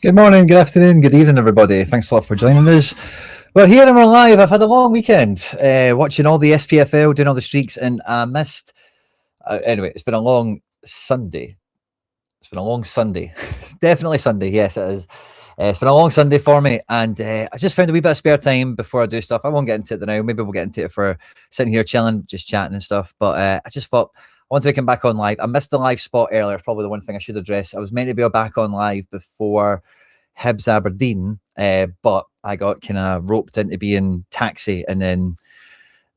Good morning, good afternoon, good evening, everybody. Thanks a lot for joining us. We're here and we're live. I've had a long weekend watching all the SPFL, doing all the streaks, and I missed. Anyway, it's been a long Sunday. It's been a long Sunday. It's definitely Sunday. Yes, it is. It's been a long Sunday for me, and I just found a wee bit of spare time before I do stuff. I won't get into it now. Maybe we'll get into it for sitting here chilling, just chatting and stuff. But I just thought I wanted to come back on live. I missed the live spot earlier. It's probably the one thing I should address. I was meant to be back on live before Hibs Aberdeen, but I got kind of roped into being taxi, and then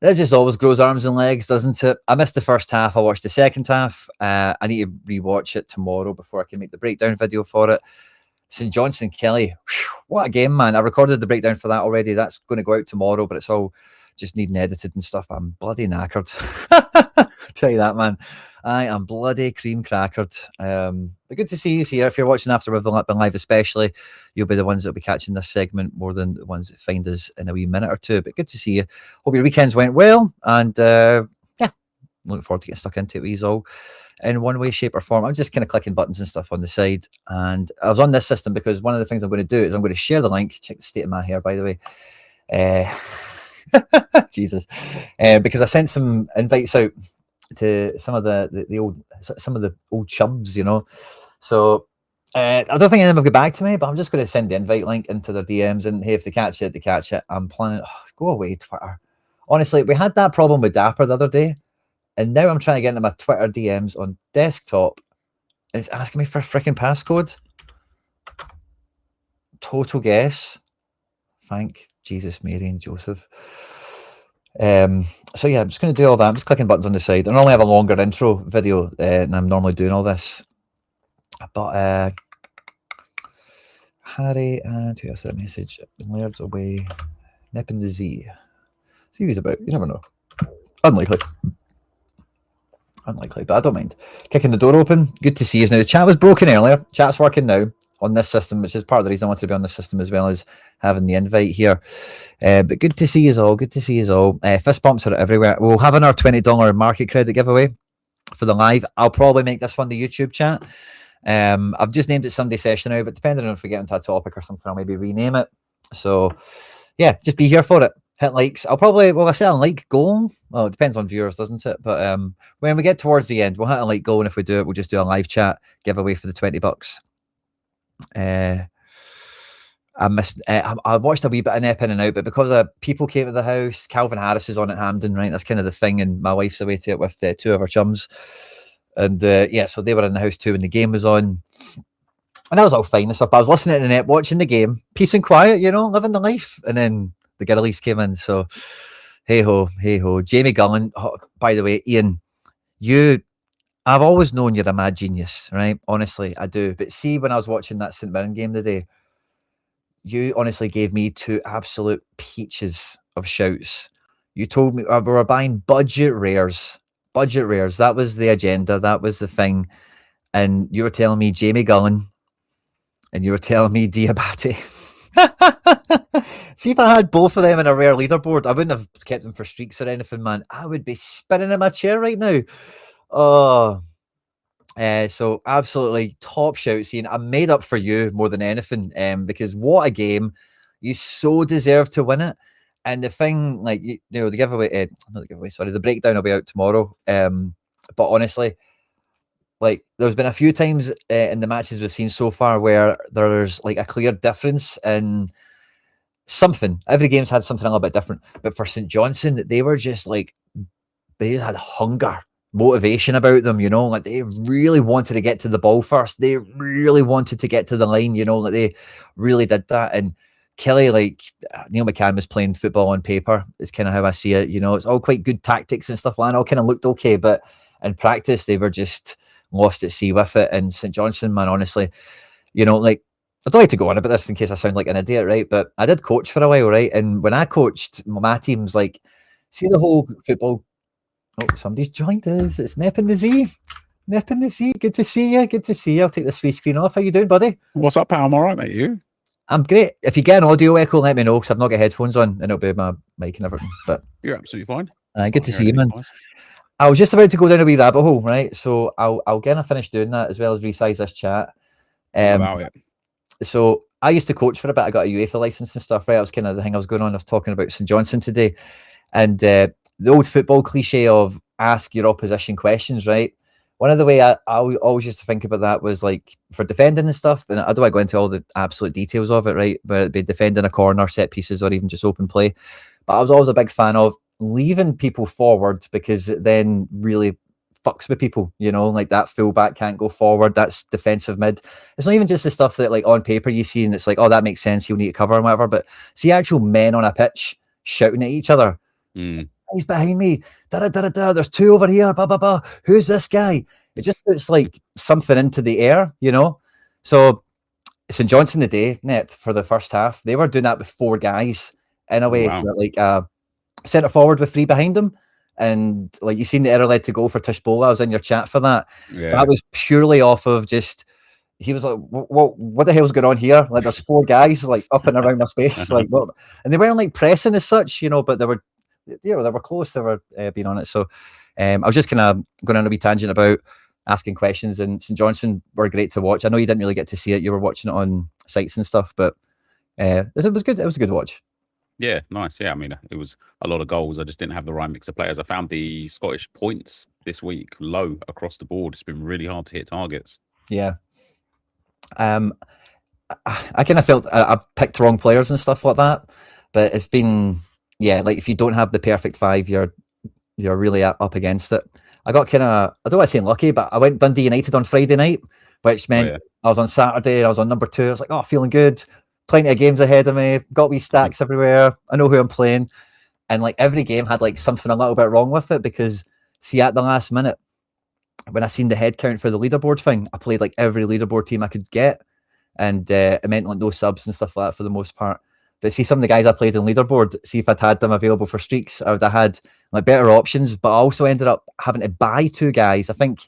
that just always grows arms and legs, doesn't it? I missed the first half. I watched the second half. I need to rewatch it tomorrow before I can make the breakdown video for it. St Johnstone Kelly, what a game, man. I recorded the breakdown for that already. That's going to go out tomorrow, but it's all just needing edited and stuff. I'm bloody knackered. I'll tell you that, man. I am bloody cream crackered. But good to see you here. If you're watching after we've been live, especially, you'll be the ones that'll be catching this segment more than the ones that find us in a wee minute or two. But good to see you. Hope your weekends went well. And yeah, looking forward to getting stuck into it with you all in one way, shape, or form. I'm just kind of clicking buttons and stuff on the side. And I was on this system because one of the things I'm going to do is I'm going to share the link. Check the state of my hair, by the way. Jesus. Because I sent some invites out to some of the old chums, you know. So I don't think any of them have got back to me, but I'm just going to send the invite link into their DMs, and hey, if they catch it, they catch it. I'm planning. Go away, Twitter. Honestly, we had that problem with Dapper the other day, and now I'm trying to get into my Twitter DMs on desktop, and it's asking me for a freaking passcode. Total guess. Thank Jesus, Mary, and Joseph. So yeah, I'm just going to do all that. I'm just clicking buttons on the side. I normally have a longer intro video, and I'm normally doing all this. But Harry and who else that message? Laird's away, nipping the Z. See who he's about. You never know. Unlikely, but I don't mind. Kicking the door open. Good to see us now. The chat was broken earlier. Chat's working now on this system, which is part of the reason I wanted to be on this system, as well as having the invite here. But good to see you all. Good to see you all. Fist bumps are everywhere. We'll have our $20 market credit giveaway for the live. I'll probably make this one the YouTube chat. I've just named it Sunday Session now, but depending on if we get into a topic or something, I'll maybe rename it. So yeah, just be here for it. Hit likes. I'll probably, I say a like goal. Well, it depends on viewers, doesn't it? But when we get towards the end, we'll hit a like goal, and if we do it, we'll just do a live chat giveaway for the $20. I watched a wee bit of Nip in and out, but because people came to the house, Calvin Harris is on at Hampden, right? That's kind of the thing, and my wife's away to it with two of her chums. And yeah, so they were in the house too when the game was on. And that was all fine and stuff. But I was listening to the net, watching the game, peace and quiet, you know, living the life. And then the girlies came in. So hey ho. Jamie Gullen, by the way, Ian, I've always known you're a mad genius, right? Honestly, I do. But see, when I was watching that St Mirren game today, you honestly gave me two absolute peaches of shouts. You told me we were buying budget rares. That was the agenda. That was the thing. And you were telling me Jamie Gullen, and you were telling me Diabate. See, if I had both of them in a rare leaderboard, I wouldn't have kept them for streaks or anything, man. I would be spinning in my chair right now. Oh, so absolutely top shout, Ian. I made up for you more than anything, because what a game. You so deserve to win it. And the thing, like, you know, the giveaway, not the giveaway, sorry, the breakdown will be out tomorrow. But honestly, like, there's been a few times in the matches we've seen so far where there's like a clear difference in something. Every game's had something a little bit different. But for St Johnstone, they were just like, they just had hunger, motivation about them, you know, like they really wanted to get to the ball first. They really wanted to get to the line, you know, like they really did that. And Kelly, like Neil McCann was playing football on paper. It's kind of how I see it. You know, it's all quite good tactics and stuff like that. All kind of looked okay, but in practice, they were just lost at sea with it. And St Johnstone, man, honestly, you know, like, I don't like to go on about this in case I sound like an idiot, right? But I did coach for a while, right? And when I coached, my teams, like, see the whole football. Oh, somebody's joined us. It's Nip and the Z. Good to see you. I'll take the sweet screen off. How you doing, buddy? What's up, pal? I'm all right, mate. You? I'm great. If you get an audio echo, let me know, because I've not got headphones on, and it'll be my mic and everything. But you're absolutely fine. Good to see you, man. Nice. I was just about to go down a wee rabbit hole, right? So I'll get finish doing that, as well as resize this chat. About it. so I used to coach for a bit. I got a UEFA license and stuff, right? That was kind of the thing I was going on. I was talking about St Johnstone today. And the old football cliche of ask your opposition questions, right? One of the way I always used to think about that was like for defending and stuff. And I don't want to go into all the absolute details of it, right? But it'd be defending a corner, set pieces, or even just open play. But I was always a big fan of leaving people forward because it then really fucks with people, you know, like that fullback can't go forward. That's defensive mid. It's not even just the stuff that like on paper you see and it's like, oh, that makes sense. He'll need to cover and whatever. But see actual men on a pitch shouting at each other. He's behind me. Da, da, da, da. There's two over here. Blah, blah, blah. Who's this guy? It just puts like something into the air, you know? So St Johnstone the day, Nep, for the first half, they were doing that with 4 guys in a way. Wow. Like centre forward with 3 behind them. And like you seen the error led to goal for Tishbola. I was in your chat for that. Yeah. That was purely off of just he was like, what the hell's going on here? Like there's 4 guys like up and around my space. Like what? And they weren't like pressing as such, you know, but they were close. They were being on it. So I was just kind of going on a wee tangent about asking questions, and St Johnstone were great to watch. I know you didn't really get to see it. You were watching it on sites and stuff, but it was good. It was a good watch. Yeah, nice. Yeah, I mean, it was a lot of goals. I just didn't have the right mix of players. I found the Scottish points this week low across the board. It's been really hard to hit targets. Yeah. I kind of felt I've picked wrong players and stuff like that, but it's been like if you don't have the perfect 5, you're really up against it. I got kind of, I don't want to say unlucky, but I went Dundee United on Friday night, which meant I was on Saturday and I was on number 2. I was like, oh, feeling good. Plenty of games ahead of me. Got wee stacks everywhere. I know who I'm playing. And like every game had like something a little bit wrong with it because see at the last minute, when I seen the head count for the leaderboard thing, I played like every leaderboard team I could get. And it meant like no subs and stuff like that for the most part. But see some of the guys I played in leaderboard, see if I'd had them available for streaks, I would have had like better options. But I also ended up having to buy 2 guys. I think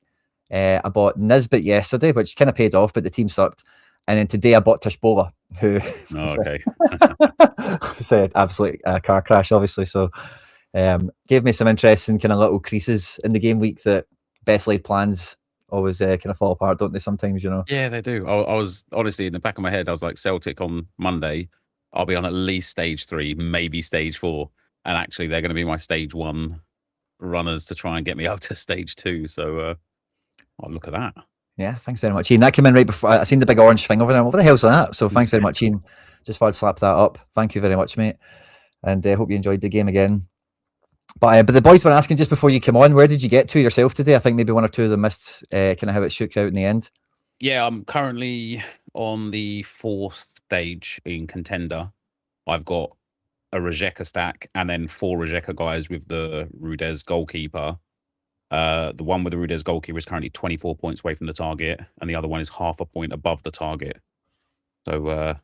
I bought Nisbet yesterday, which kind of paid off, but the team sucked. And then today I bought Tishbola, who said absolute car crash, obviously. So gave me some interesting kind of little creases in the game week that best laid plans always kind of fall apart, don't they? Sometimes, you know. Yeah, they do. I was honestly in the back of my head, I was like, Celtic on Monday, I'll be on at least stage 3, maybe stage 4. And actually, they're going to be my stage 1 runners to try and get me up to stage 2. So, look at that. Yeah, thanks very much, Ian. That came in right before I seen the big orange thing over there. What the hell's that? So thanks very much, Ian. Just thought I'd slap that up. Thank you very much, mate. And I hope you enjoyed the game again. But the boys were asking just before you came on, where did you get to yourself today? I think maybe 1 or 2 of them missed kind of how it shook out in the end. Yeah, I'm currently on the 4th stage in Contender. I've got a Rijeka stack and then 4 Rijeka guys with the Rudez goalkeeper. The one with the Rudez goalkeeper is currently 24 points away from the target, and the other one is half a point above the target. So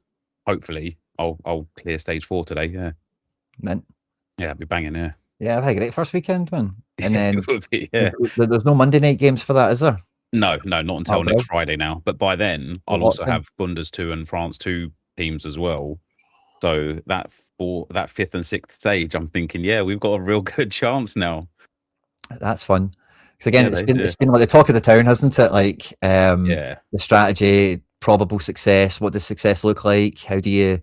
hopefully I'll clear stage 4 today. Yeah, Man. Yeah, I'll be banging. Yeah, yeah, I've had a great first weekend, man. And then it would be, yeah. There's no Monday night games for that, is there? No, not until next Friday now. But by then, I'll also have Bundes 2 and France 2 teams as well. So that 5th and 6th stage, I'm thinking, yeah, we've got a real good chance now. That's fun. Because again, it's been like the talk of the town, hasn't it? Like the strategy, probable success. What does success look like? How do you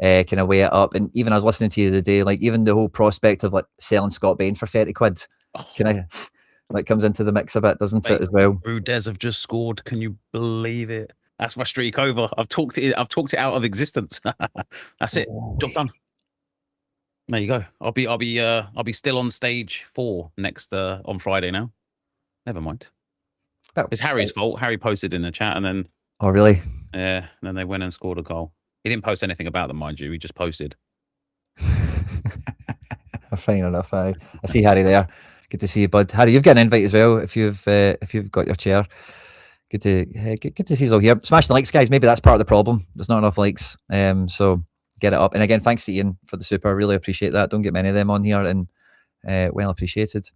kind of weigh it up? And even I was listening to you the other day, like even the whole prospect of like selling Scott Bain for 30 quid, kind of like comes into the mix a bit, doesn't it, as well? Rudez have just scored. Can you believe it? That's my streak over. I've talked it out of existence. That's it. Job done. There you go. I'll be still on stage 4 next on Friday now. Never mind. It's Harry's fault. Harry posted in the chat and then. Oh really? Yeah. And then they went and scored a goal. He didn't post anything about them, mind you. He just posted. Fine enough. I see Harry there. Good to see you, bud. Harry, you've got an invite as well. If you've got your chair. Good to see you all here. Smash the likes, guys. Maybe that's part of the problem. There's not enough likes. So get it up. And again, thanks to Ian for the super. I really appreciate that. Don't get many of them on here, and well appreciated.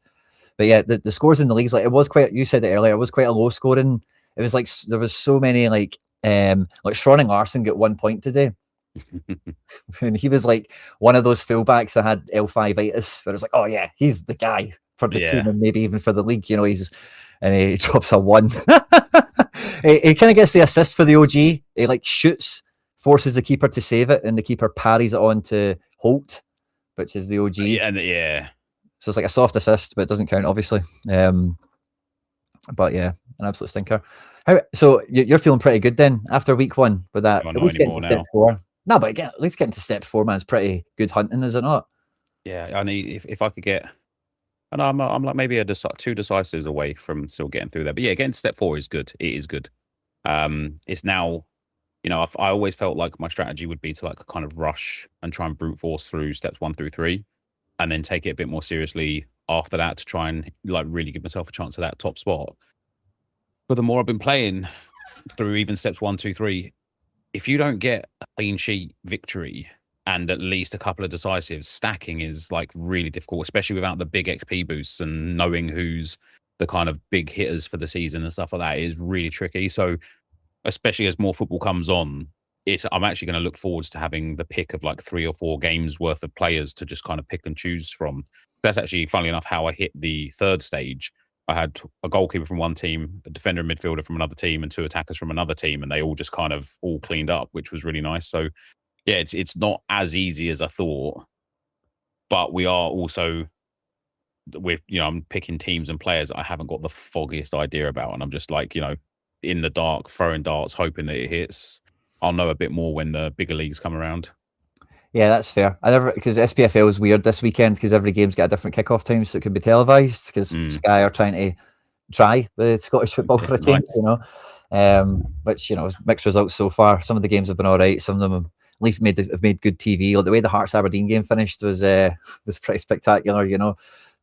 But yeah, the scores in the leagues, like it was quite. You said it earlier. It was quite a low scoring. It was like there was so many like Schroning Larson got 1 point today. And he was like one of those fullbacks that had L5itis, but it was like, oh yeah, he's the guy for the team and maybe even for the league. You know, and he drops a 1. He kind of gets the assist for the OG. He like shoots, forces the keeper to save it, and the keeper parries it on to Holt, which is the OG. Yeah. So it's like a soft assist, but it doesn't count, obviously. But yeah, an absolute stinker. So you're feeling pretty good then after week one with that. Don't At know least getting anymore to step now. 4. No, but again, at least getting to step 4, man, it's pretty good hunting, is it not? Yeah, I need if I could get. And I'm like maybe 2 decisives away from still getting through there. But yeah, getting to step 4 is good. It is good. It's now, I always felt like my strategy would be to like kind of rush and try and brute force through steps 1 through 3, and then take it a bit more seriously after that to try and like really give myself a chance at that top spot. But the more I've been playing through even steps 1, 2, 3, if you don't get a clean sheet victory and at least a couple of decisives, stacking is like really difficult, especially without the big XP boosts and knowing who's the kind of big hitters for the season and stuff like that is really tricky. So especially as more football comes on, I'm actually going to look forwards to having the pick of like 3 or 4 games worth of players to just kind of pick and choose from. That's actually, funnily enough, how I hit the 3rd stage. I had a goalkeeper from one team, a defender and midfielder from another team, and 2 attackers from another team, and they all just kind of all cleaned up, which was really nice. So yeah, it's not as easy as I thought, but we are also I'm picking teams and players I haven't got the foggiest idea about, and I'm just like in the dark throwing darts, hoping that it hits. I'll know a bit more when the bigger leagues come around. Yeah, that's fair. Because SPFL is weird this weekend because every game's got a different kickoff time, so it can be televised because Sky are trying to try with Scottish football for a change, which mixed results so far. Some of the games have been all right. Some of them have at least have made good TV. Like the way the Hearts Aberdeen game finished was pretty spectacular.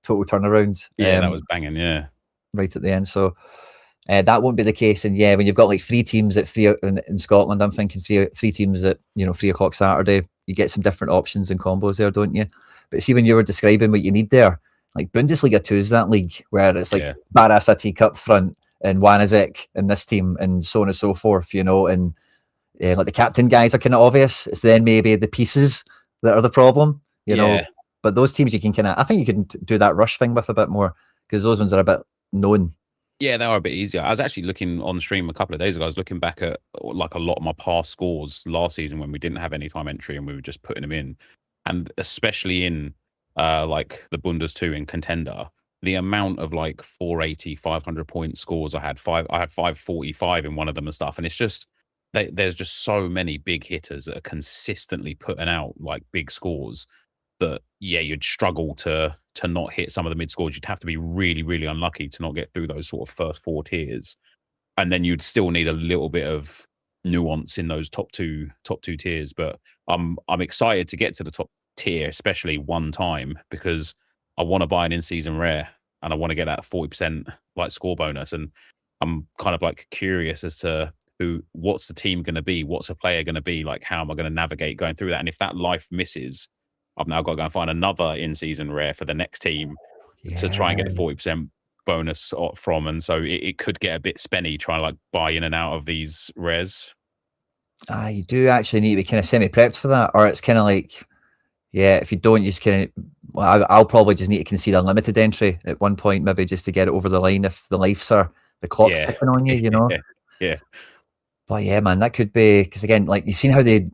Total turnaround. Yeah, that was banging. Yeah, right at the end. So that won't be the case. And yeah, when you've got like 3 teams at 3 in Scotland, I'm thinking 3 teams at 3:00 Saturday. You get some different options and combos there, don't you? But see, when you were describing what you need there, like Bundesliga 2 is that league where it's like Barasati up front and Wanazek and this team and so on and so forth, and like the captain guys are kind of obvious. It's then maybe the pieces that are the problem, know. But those teams you can I think you can do that rush thing with a bit more because those ones are a bit known. Yeah, they are a bit easier. I was actually looking on stream a couple of days ago. I was looking back at like a lot of my past scores last season when we didn't have any time entry and we were just putting them in. And especially in like the Bundes 2 in Contender, the amount of like 480, 500 point scores I had 545 in one of them and stuff. And it's just, there's just so many big hitters that are consistently putting out like big scores that, you'd struggle to not hit some of the mid scores. You'd have to be really, really unlucky to not get through those sort of first 4 tiers. And then you'd still need a little bit of nuance in those top two tiers. But I'm excited to get to the top tier, especially one time, because I want to buy an in-season rare and I want to get that 40% like score bonus. And I'm kind of like curious as to what's the team going to be? What's a player going to be? Like, how am I going to navigate going through that? And if that life misses, I've now got to go and find another in-season rare for the next team to try and get the 40% bonus from. And so it could get a bit spenny trying to like buy in and out of these rares. You do actually need to be kind of semi-prepped for that, or it's kind of like, if you don't, you just kind of, I'll probably just need to concede a limited entry at one point, maybe just to get it over the line if the clock's ticking on you, Yeah. But yeah, man, that could be, because again, like you've seen how they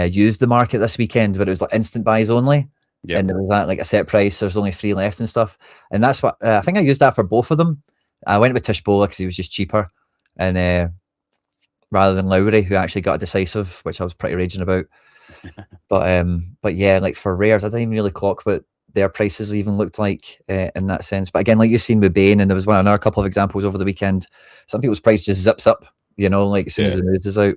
used the market this weekend, but it was like instant buys only. Yep. And there was that like a set price. There's only 3 left and stuff. And that's what I think I used that for both of them. I went with Tishbola because he was just cheaper, and rather than Lowry, who actually got a decisive, which I was pretty raging about. But yeah, like for rares, I didn't even really clock what their prices even looked like in that sense. But again, like you've seen with Bane, and there was another couple of examples over the weekend. Some people's price just zips up, like as soon as the news is out.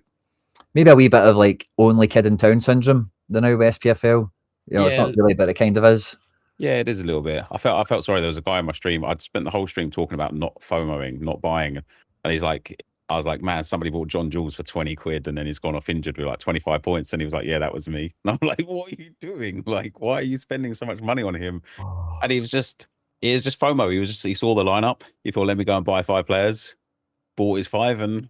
Maybe a wee bit of like only kid in town syndrome. The now with SPFL, it's not really, but it kind of is. Yeah, it is a little bit. I felt sorry. There was a guy on my stream. I'd spent the whole stream talking about not FOMOing, not buying, and he's like, I was like, man, somebody bought John Jules for 20 quid and then he's gone off injured with like 25 points. And he was like, yeah, that was me. And I'm like, what are you doing? Like, why are you spending so much money on him? And it was just FOMO. He saw the lineup. He thought, let me go and buy 5 players. Bought his 5 and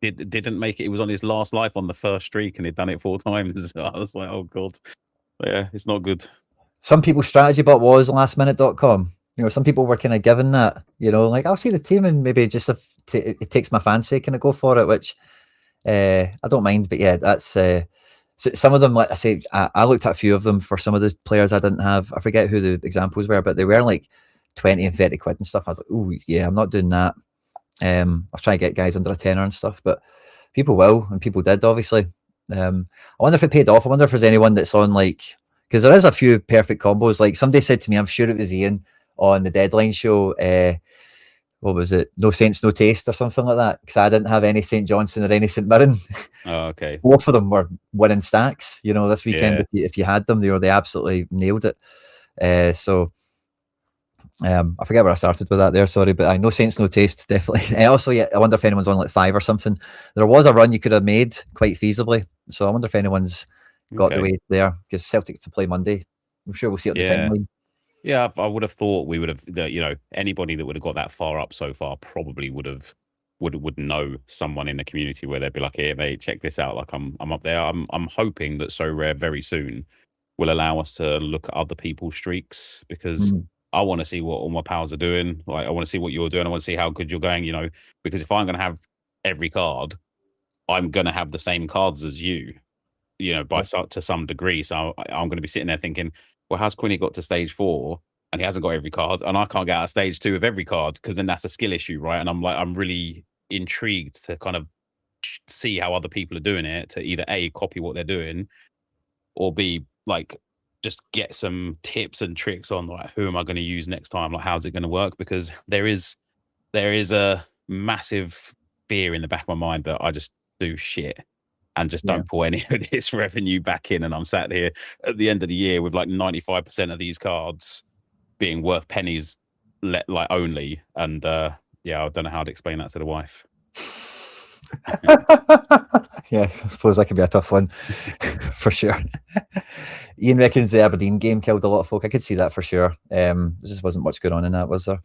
didn't make it. It was on his last life on the first streak and he'd done it 4 times. So I was like, oh God. But yeah, it's not good. Some people's strategy bot was lastminute.com. some people were kind of given that, like I'll see the team and maybe just if it takes my fancy, kind of go for it, which I don't mind. But yeah, that's some of them. Like I say, I looked at a few of them for some of the players I didn't have. I forget who the examples were, but they were like 20 and 30 quid and stuff. I was like, oh yeah, I'm not doing that. I'll try to get guys under a tenner and stuff, but people will, and people did, obviously. I wonder if it paid off. I wonder if there's anyone that's on because there is a few perfect combos. Like somebody said to me, I'm sure it was Ian on the Deadline show. What was it? No Saints, No Taste, or something like that. Because I didn't have any St. Johnson or any St. Mirren. Oh, okay. Both of them were winning stacks. This weekend, Yeah. if you had them, they absolutely nailed it. So I forget where I started with that there. Sorry, but I know Saints, No Taste, definitely. Also, yeah, I wonder if anyone's on like 5 or something. There was a run you could have made quite feasibly. So I wonder if anyone's got the way there, because Celtic to play Monday. I'm sure we'll see it at the timeline. Yeah, I would have thought we would have, anybody that would have got that far up so far probably would know someone in the community where they'd be like, "Here, mate, check this out. Like, I'm up there." I'm hoping that Sorare very soon will allow us to look at other people's streaks, because I want to see what all my pals are doing. Like, I want to see what you're doing. I want to see how good you're going. Because if I'm going to have every card, I'm going to have the same cards as you. To some degree. So I'm going to be sitting there thinking, well, how's Quinny got to stage 4 and he hasn't got every card, and I can't get out of stage 2 of every card, because then that's a skill issue, right? And I'm really intrigued to kind of see how other people are doing it, to either A, copy what they're doing, or B, like just get some tips and tricks on like who am I going to use next time, like how's it going to work, because there is a massive fear in the back of my mind that I just do shit and just don't pull any of this revenue back in. And I'm sat here at the end of the year with like 95% of these cards being worth pennies, only. And I don't know how to explain that to the wife. Yeah, I suppose that could be a tough one for sure. Ian reckons the Aberdeen game killed a lot of folk. I could see that for sure. There just wasn't much going on in that, was there?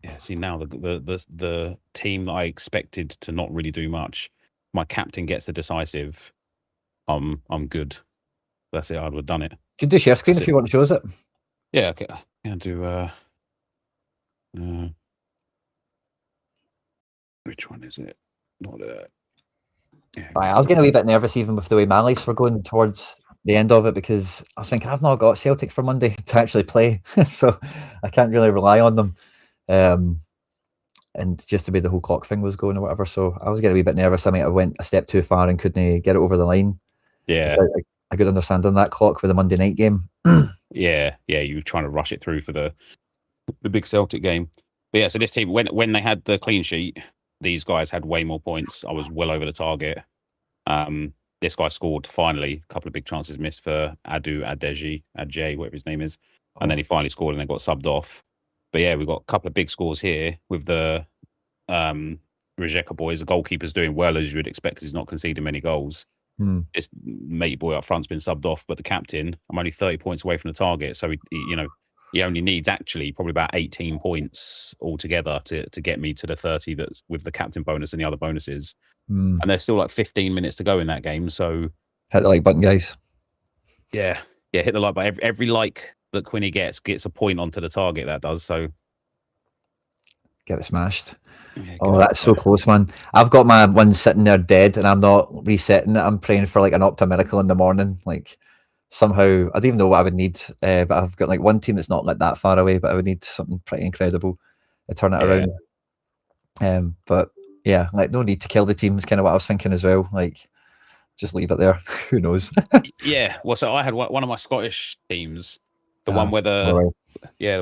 Yeah, see, now the team that I expected to not really do much, my captain gets a decisive. I'm good. That's it. I would have done it. You can do share screen if you want to show us it. Yeah, okay. I'll do. Which one is it? Not yeah, I was getting a wee bit nervous even with the way my lights were going towards the end of it, because I was thinking I've not got Celtic for Monday to actually play, so I can't really rely on them. And just the way the whole clock thing was going or whatever, so I was getting a wee bit nervous. I mean, I went a step too far and couldn't get it over the line. Yeah, a good understanding that clock with the Monday night game. yeah, you were trying to rush it through for the big Celtic game. But yeah, so this team, when they had the clean sheet, these guys had way more points. I was well over the target. This guy scored finally, a couple of big chances missed for Adjei, whatever his name is. And then he finally scored and then got subbed off. But yeah, we've got a couple of big scores here with the Rijeka boys. The goalkeeper's doing well, as you would expect, because he's not conceding many goals. This mate boy up front's been subbed off, but the captain, I'm only 30 points away from the target. So, he only needs actually probably about 18 points altogether to get me to the 30 that's with the captain bonus and the other bonuses. And there's still like 15 minutes to go in that game. So hit the like button, guys. Yeah, hit the like button. Every like that Quinny gets a point onto the target, that does. So get it smashed. Yeah, that's so close, man. I've got my one sitting there dead and I'm not resetting it. I'm praying for like an Opta miracle in the morning. Like somehow, I don't even know what I would need, but I've got like one team that's not like that far away, but I would need something pretty incredible to turn it around. But yeah, like no need to kill the team is kind of what I was thinking as well. Like just leave it there. Who knows? Yeah. Well, so I had one of my Scottish teams, the one where the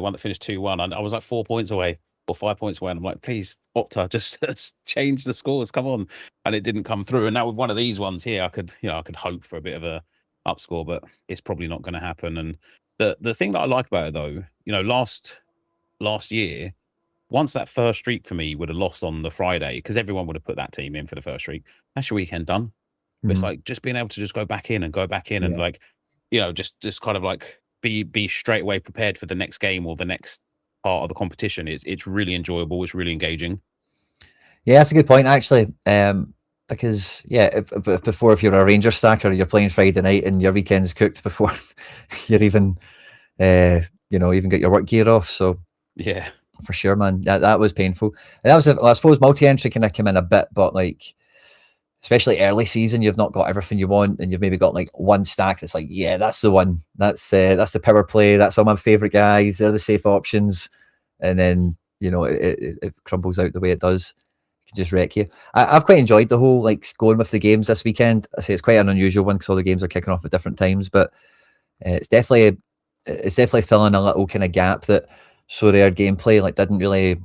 one that finished 2-1, and I was like 4 points away or 5 points away. And I'm like, please, Opta, just change the scores. Come on. And it didn't come through. And now with one of these ones here, I could hope for a bit of a up score, but it's probably not going to happen. And the thing that I like about it though, last year, once that first streak for me would have lost on the Friday, because everyone would have put that team in for the first streak, that's your weekend done. But it's like just being able to just go back in and like, just kind of like be straight away prepared for the next game or the next part of the competition. It's really enjoyable. It's really engaging. Yeah, that's a good point actually. Because if you're a Rangers stacker, you're playing Friday night and your weekend's cooked before you're even even get your work gear off. So Yeah. for sure, man, that was painful. And that was, I suppose, multi-entry kind of came in a bit, but like, especially early season, you've not got everything you want, and you've maybe got like one stack that's like, yeah, that's the one. That's the power play. That's all my favorite guys. They're the safe options, and then it crumbles out the way it does. It can just wreck you. I've quite enjoyed the whole like going with the games this weekend. I say it's quite an unusual one because all the games are kicking off at different times, but it's definitely filling a little kind of gap that Sorare gameplay like didn't really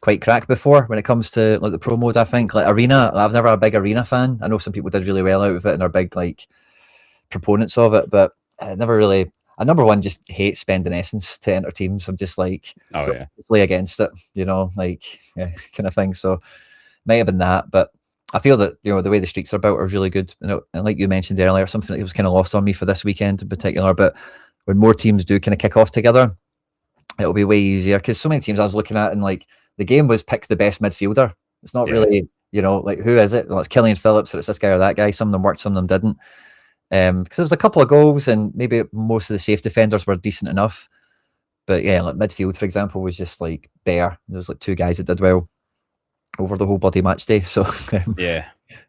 quite crack before when it comes to like the pro mode. I think like arena, I've never a big arena fan. I know some people did really well out of it and are big like proponents of it, but I never really. I number one just hate spending essence to enter teams. I'm just like play against it, kind of thing. So might have been that, but I feel that the way the streaks are built are really good. And like you mentioned earlier, something that was kind of lost on me for this weekend in particular. But when more teams do kind of kick off together, it'll be way easier because so many teams I was looking at and like. The game was pick the best midfielder. It's not really, like who is it? Well, it's Killian Phillips or it's this guy or that guy. Some of them worked, some of them didn't. Because there was a couple of goals and maybe most of the safe defenders were decent enough. But yeah, like midfield, for example, was just like bare. There was like two guys that did well over the whole bloody match day. So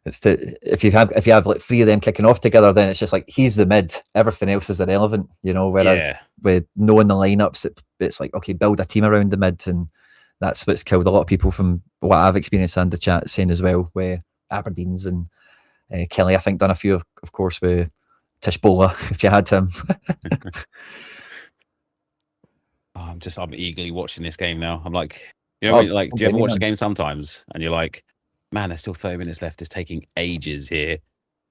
it's if you have like three of them kicking off together, then it's just like he's the mid. Everything else is irrelevant, Whereas with knowing the lineups, it's like okay, build a team around the mid and. That's what's killed a lot of people from what I've experienced and the chat saying as well, where Aberdeen's and Kelly, I think, done a few, of course, with Tishbola, if you had him. I'm eagerly watching this game now. I'm like, do you ever watch the game sometimes and you're like, man, there's still 30 minutes left. It's taking ages here.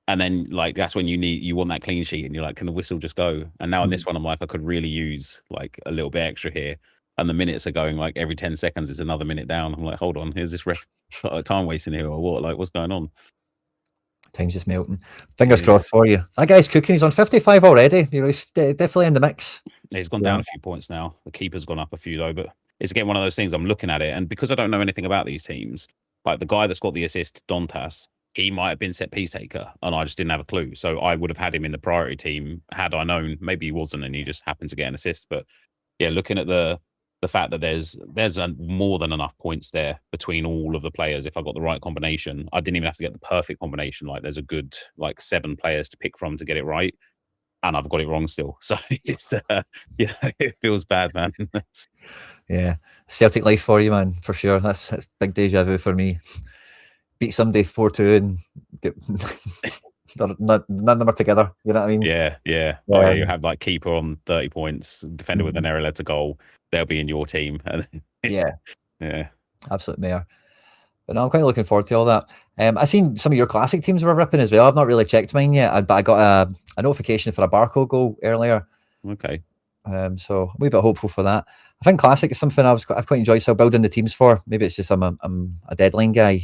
And then like, that's when you want that clean sheet and you're like, can the whistle just go? And now in this one, I'm like, I could really use like a little bit extra here. And the minutes are going like every 10 seconds, it's another minute down. I'm like, hold on, here's this ref time wasting here or what? Like, what's going on? Time's just melting. Fingers crossed for you. That guy's cooking. He's on 55 already. He's definitely in the mix. He's gone down a few points now. The keeper's gone up a few though, but it's again one of those things. I'm looking at it, and because I don't know anything about these teams, like the guy that's got the assist, Dontas, he might have been set piece taker, and I just didn't have a clue. So I would have had him in the priority team had I known. Maybe he wasn't, and he just happened to get an assist. But yeah, looking at the fact that there's more than enough points there between all of the players. If I got the right combination, I didn't even have to get the perfect combination. Like there's a good like 7 players to pick from to get it right, and I've got it wrong still. So it's it feels bad, man. Yeah, Celtic life for you, man, for sure. That's big deja vu for me. Beat somebody 4-2 and get none of them are together. You know what I mean? Yeah. Oh yeah, you have like keeper on 30 points, defender with an error led to goal. They'll be in your team. Yeah, absolute mayor. But no, I'm quite looking forward to all that. I seen some of your classic teams were ripping as well. I've not really checked mine yet, but I got a notification for a Barco goal earlier. Okay. So I'm a wee bit hopeful for that. I think classic is something I've quite enjoyed still building the teams for. Maybe it's just I'm a deadline guy,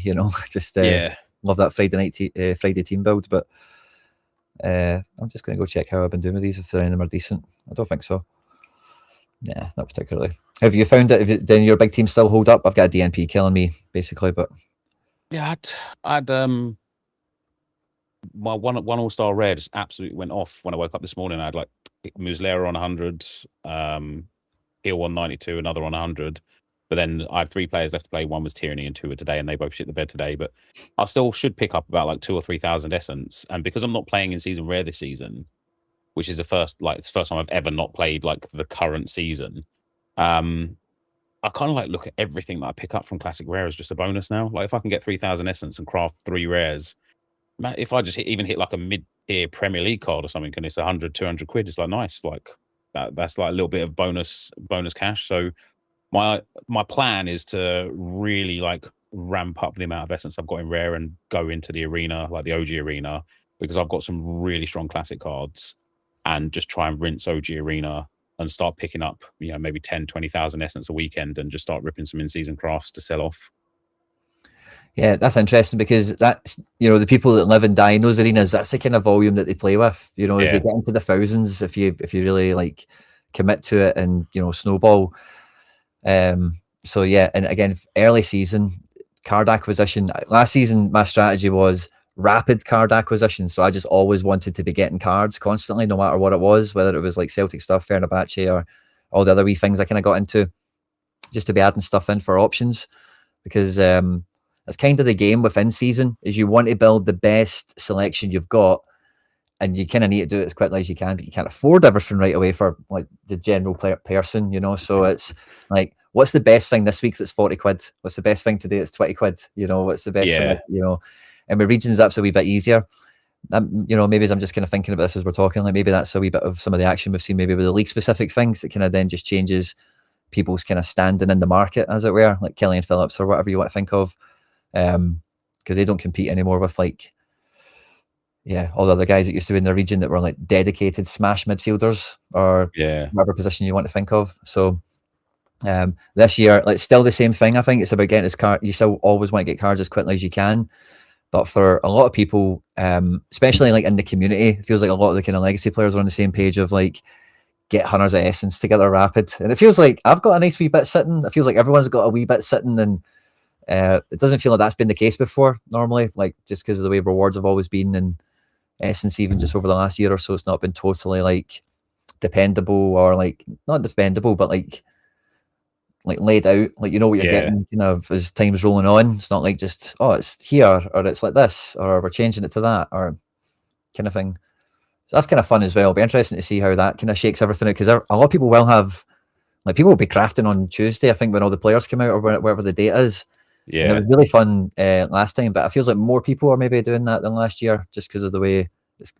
just love that Friday team build. But I'm just going to go check how I've been doing with these, if any of them are decent. I don't think so. Yeah, not particularly. Have you found that then your big team still hold up? I've got a DNP killing me basically, but yeah, I'd my one all-star rare just absolutely went off when I woke up this morning. I had like Muslera on 100, Hill on 92, another on 100. But then I had 3 players left to play. One was Tyranny and 2 were today, and they both shit the bed today. But I still should pick up about like 2,000 or 3,000 essence. And because I'm not playing in season rare this season, which is it's the first time I've ever not played like the current season. I kind of like look at everything that I pick up from classic rare as just a bonus now. Like if I can get 3,000 essence and craft 3 rares, man, if I just even hit like a mid-tier Premier League card or something, and it's 100, 200 quid, it's like nice. Like that's like a little bit of bonus cash. So my plan is to really like ramp up the amount of essence I've got in rare and go into the arena, like the OG arena, because I've got some really strong classic cards. And just try and rinse OG Arena and start picking up, maybe 10, 20,000 essence a weekend and just start ripping some in-season crafts to sell off. Yeah, that's interesting because that's, the people that live and die in those arenas, that's the kind of volume that they play with, as they get into the thousands, if you really like commit to it and, snowball. So yeah, and again, early season card acquisition. Last season, my strategy was rapid card acquisition, so I just always wanted to be getting cards constantly, no matter what it was, whether it was like Celtic stuff, Fenerbahce or all the other wee things I kind of got into, just to be adding stuff in for options, because it's kind of the game within season, is you want to build the best selection you've got, and you kind of need to do it as quickly as you can, but you can't afford everything right away for like the general person, you know. So it's like, what's the best thing this week that's 40 quid? What's the best thing today that's 20 quid? You know, what's the best thing, you know? And with regions, that's a wee bit easier. You know, maybe as I'm just kind of thinking about this as we're talking, like maybe that's a wee bit of some of the action we've seen maybe with the league specific things that kind of then just changes people's kind of standing in the market, as it were, like Killian Phillips or whatever you want to think of, because they don't compete anymore with like, all the other guys that used to be in the region that were like dedicated smash midfielders or whatever position you want to think of. So this year, like, still the same thing. I think it's about getting his card. You still always want to get cards as quickly as you can, but for a lot of people, especially like in the community, it feels like a lot of the kind of legacy players are on the same page of like, get Hunters of Essence together rapid. And it feels like I've got a nice wee bit sitting. It feels like everyone's got a wee bit sitting, and it doesn't feel like that's been the case before normally, like just because of the way rewards have always been, and Essence even just over the last year or so, it's not been totally like dependable, or like not dependable, but like laid out, like you know what you're getting kind of as time's rolling on. It's not like just, oh, it's here, or it's like this, or we're changing it to that, or kind of thing. So that's kind of fun as well. It'll be interesting to see how that kind of shakes everything out, because a lot of people will have, like, people will be crafting on Tuesday, I think, when all the players come out, or whatever the date is. And it was really fun last time, but it feels like more people are maybe doing that than last year, just because of the way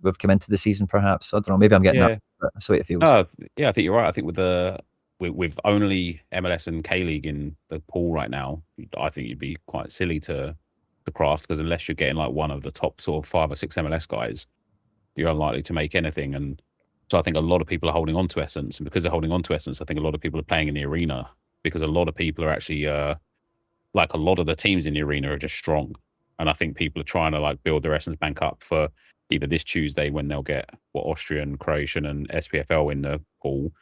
we've come into the season, perhaps. I don't know, maybe I'm getting that, but that's the way it feels. I think you're right. I think with only MLS and K-League in the pool right now, I think you'd be quite silly to craft, because unless you're getting like one of the top sort of 5 or 6 MLS guys, you're unlikely to make anything. And so I think a lot of people are holding on to Essence, and because they're holding on to Essence, I think a lot of people are playing in the arena, because a lot of people are actually like, a lot of the teams in the arena are just strong, and I think people are trying to like build their Essence bank up for either this Tuesday, when they'll get Austrian, Croatian, and SPFL in the pool,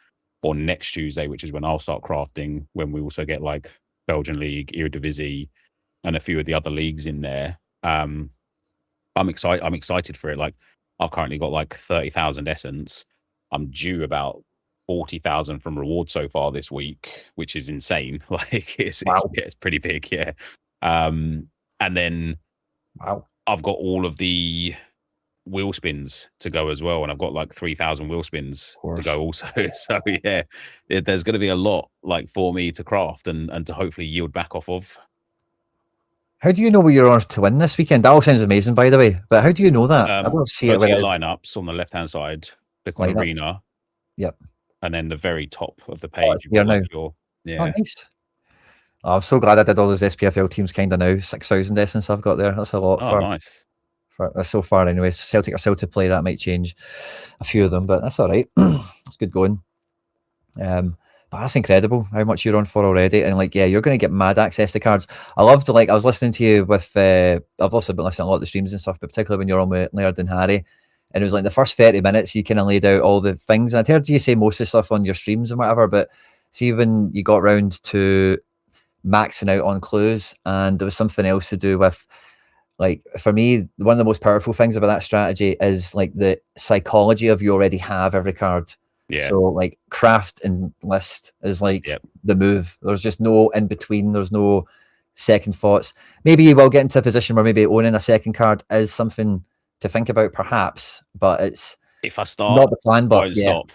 or next Tuesday, which is when I'll start crafting, when we also get like Belgian League, Eredivisie, and a few of the other leagues in there. I'm excited for it. Like, I've currently got like 30,000 Essence. I'm due about 40,000 from reward so far this week, which is insane. Like, it's pretty big, and then I've got all of the wheel spins to go as well, and I've got like 3,000 wheel spins to go also. So there's going to be a lot like for me to craft and to hopefully yield back off of. How do you know what you're on to win this weekend? That all sounds amazing, by the way, but how do you know that? I don't see it. Lineups on the left hand side, click on arena, and then the very top of the page, you've got like nice. Oh, I'm so glad I did all those SPFL teams kind of now. 6,000 Essence I've got there. That's a lot. Nice. So far, anyway. Celtic are still to play. That might change a few of them, but that's all right. It's good going. But that's incredible how much you're on for already, and like, you're going to get mad access to cards. I loved, like, I was listening to you with. I've also been listening to a lot of the streams and stuff, but particularly when you're on with Laird and Harry, and it was like the first 30 minutes you kind of laid out all the things. And I'd heard you say most of the stuff on your streams and whatever, but see, when you got round to maxing out on clues, and there was something else to do with, like, for me, one of the most powerful things about that strategy is like the psychology of you already have every card. So like, craft and list is like the move. There's just no in between. There's no second thoughts. Maybe you will get into a position where maybe owning a second card is something to think about, perhaps, but it's, if I start, not the plan, but I won't stop.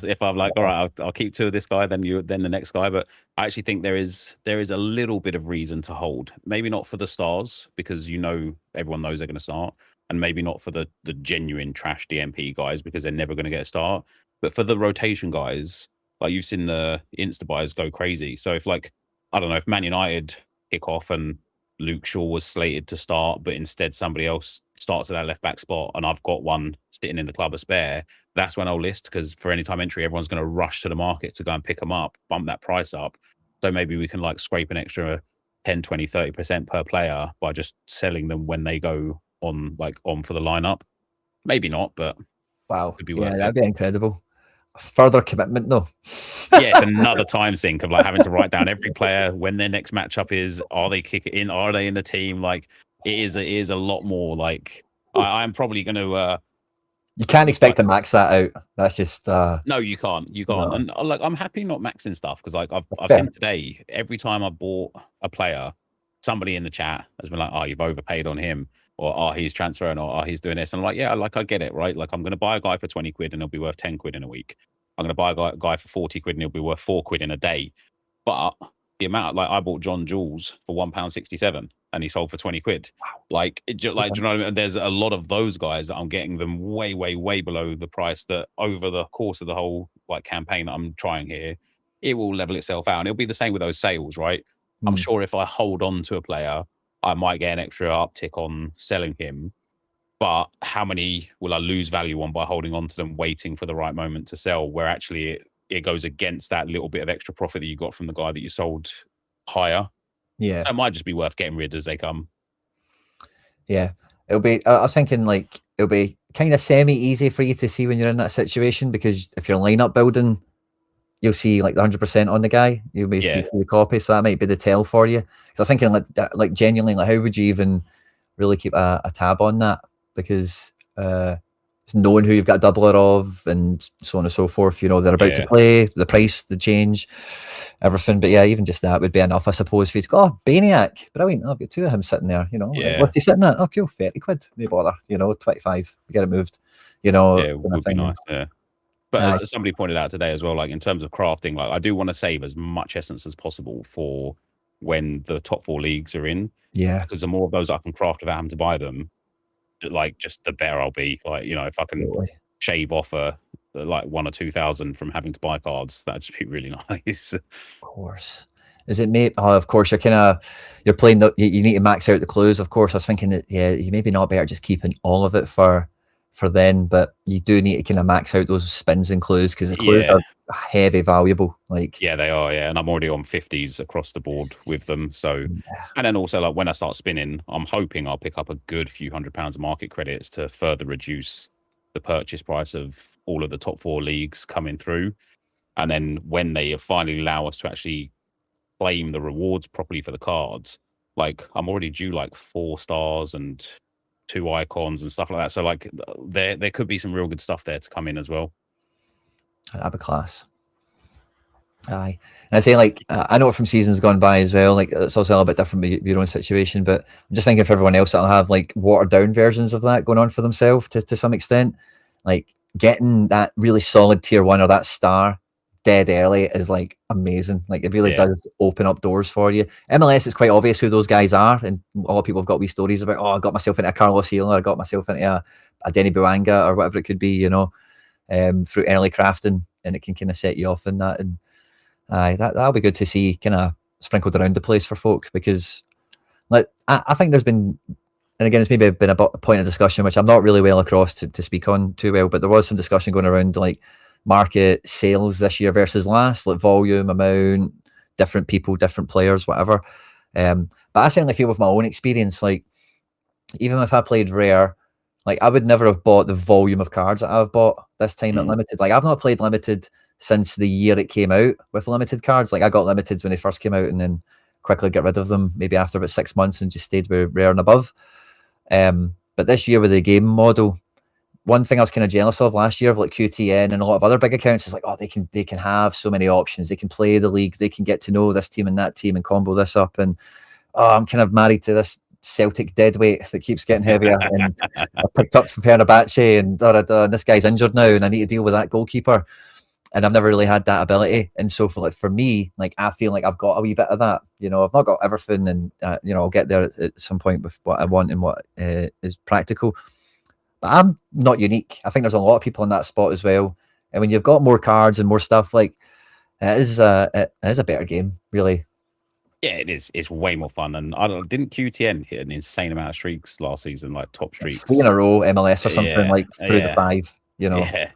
If I'm like, all right, I'll keep 2 of this guy, then the next guy. But I actually think there is a little bit of reason to hold. Maybe not for the stars, because everyone knows they're going to start, and maybe not for the genuine trash DMP guys, because they're never going to get a start. But for the rotation guys, like, you've seen the insta buys go crazy. So if, like, I don't know, if Man United kick off and Luke Shaw was slated to start, but instead somebody else starts at that left back spot, and I've got one sitting in the club a spare, that's when I'll list, because for any time entry, everyone's going to rush to the market to go and pick them up, bump that price up. So maybe we can like scrape an extra 10, 20, 30% per player by just selling them when they go on for the lineup. Maybe not, but it'd be worth it. That'd be incredible. Further commitment, though. It's another time sink of like having to write down every player, when their next matchup is, are they kick it in, are they in the team? Like, it is a lot more. Like, I'm probably going to You can't expect to max that out. That's just No, you can't. You can't. no. And like, I'm happy not maxing stuff because like I've Fair. seen today, every time I bought a player, somebody in the chat has been like, "Oh, you've overpaid on him," or "Oh, he's transferring," or "Oh, he's doing this." And I'm like, yeah, like I get it, right? Like I'm going to buy a guy for 20 quid and he'll be worth 10 quid in a week. I'm going to buy a guy for 40 quid and he'll be worth 4 quid in a day. But the amount, like I bought John Jules for £1.67 and he sold for 20 quid. Like, do you know what I mean? And there's a lot of those guys that I'm getting them way, way, way below the price that over the course of the whole like campaign that I'm trying here, it will level itself out. And it'll be the same with those sales, right? I'm sure if I hold on to a player, I might get an extra uptick on selling him. But how many will I lose value on by holding on to them, waiting for the right moment to sell, where actually it goes against that little bit of extra profit that you got from the guy that you sold higher? Yeah. So it might just be worth getting rid as they come. Yeah. It'll be, I was thinking like, it'll be kind of semi easy for you to see when you're in that situation, because if you're lineup building, you'll see like the 100% on the guy. You'll be see the copy. So that might be the tell for you. So I was thinking like genuinely, like how would you even really keep a tab on that? Because it's knowing who you've got a doubler of and so on and so forth. You know, they're about to play, the price, the change, everything. But yeah, even just that would be enough, I suppose, for you to go, oh, Baniac, brilliant. I've got two of him sitting there, you know. Like, what's he sitting at? Oh, cool, 30 quid. No bother, you know, 25. We get it moved, you know. Yeah, it would be nice, yeah. But as somebody pointed out today as well, like in terms of crafting, like I do want to save as much essence as possible for when the top 4 leagues are in. Yeah. Because the more of those I can craft without having to buy them, like just the better I'll be. Like, you know, if I can shave off like 1,000 or 2,000 from having to buy cards, that'd just be really nice. Of course. Is it maybe? Oh, of course. You're playing you need to max out the clues. Of course, I was thinking that you maybe not better just keeping all of it for then, but you do need to kind of max out those spins and clues, because the clues are heavy valuable. Like, yeah, they are. Yeah, and I'm already on 50s across the board with them. So, and then also like when I start spinning, I'm hoping I'll pick up a good few £100 of market credits to further reduce the purchase price of all of the top 4 leagues coming through. And then when they finally allow us to actually claim the rewards properly for the cards, like I'm already due like 4 stars and 2 icons and stuff like that. So like there could be some real good stuff there to come in as well. That'd be class. Aye. And I say, like, I know from seasons gone by as well, like it's also a little bit different with your own situation, but I'm just thinking for everyone else that'll have like watered down versions of that going on for themselves to some extent, like getting that really solid tier 1 or that star dead early is like amazing. Like it really does open up doors for you. MLS, it's quite obvious who those guys are, and a lot of people have got wee stories about, oh, I got myself into a Carlos Healer, I got myself into a Denny Buanga or whatever it could be, you know, through early crafting, and it can kind of set you off in that. And that'll be good to see kind of sprinkled around the place for folk, because like I think there's been, and again, it's maybe been a point of discussion which I'm not really well across to speak on too well, but there was some discussion going around like market sales this year versus last, like volume, amount, different people, different players, whatever. But I certainly feel with my own experience, like even if I played rare, like I would never have bought the volume of cards that I've bought this time at limited. Like I've not played limited since the year it came out with limited cards. Like I got limiteds when they first came out and then quickly got rid of them maybe after about 6 months and just stayed with rare and above. But this year with the game model, one thing I was kind of jealous of last year of like QTN and a lot of other big accounts is like, oh, they can have so many options. They can play the league. They can get to know this team and that team and combo this up. And I'm kind of married to this Celtic deadweight that keeps getting heavier. And I picked up from Fenerbahce and this guy's injured now and I need to deal with that goalkeeper. And I've never really had that ability. And so for me, like I feel like I've got a wee bit of that. You know, I've not got everything, and you know, I'll get there at some point with what I want and what is practical. But I'm not unique. I think there's a lot of people in that spot as well. And when you've got more cards and more stuff, like it is a better game, really. Yeah, it is. It's way more fun. And didn't QTN hit an insane amount of streaks last season, like top streaks? 3 in a row, MLS or something, like through the 5. You know, yeah,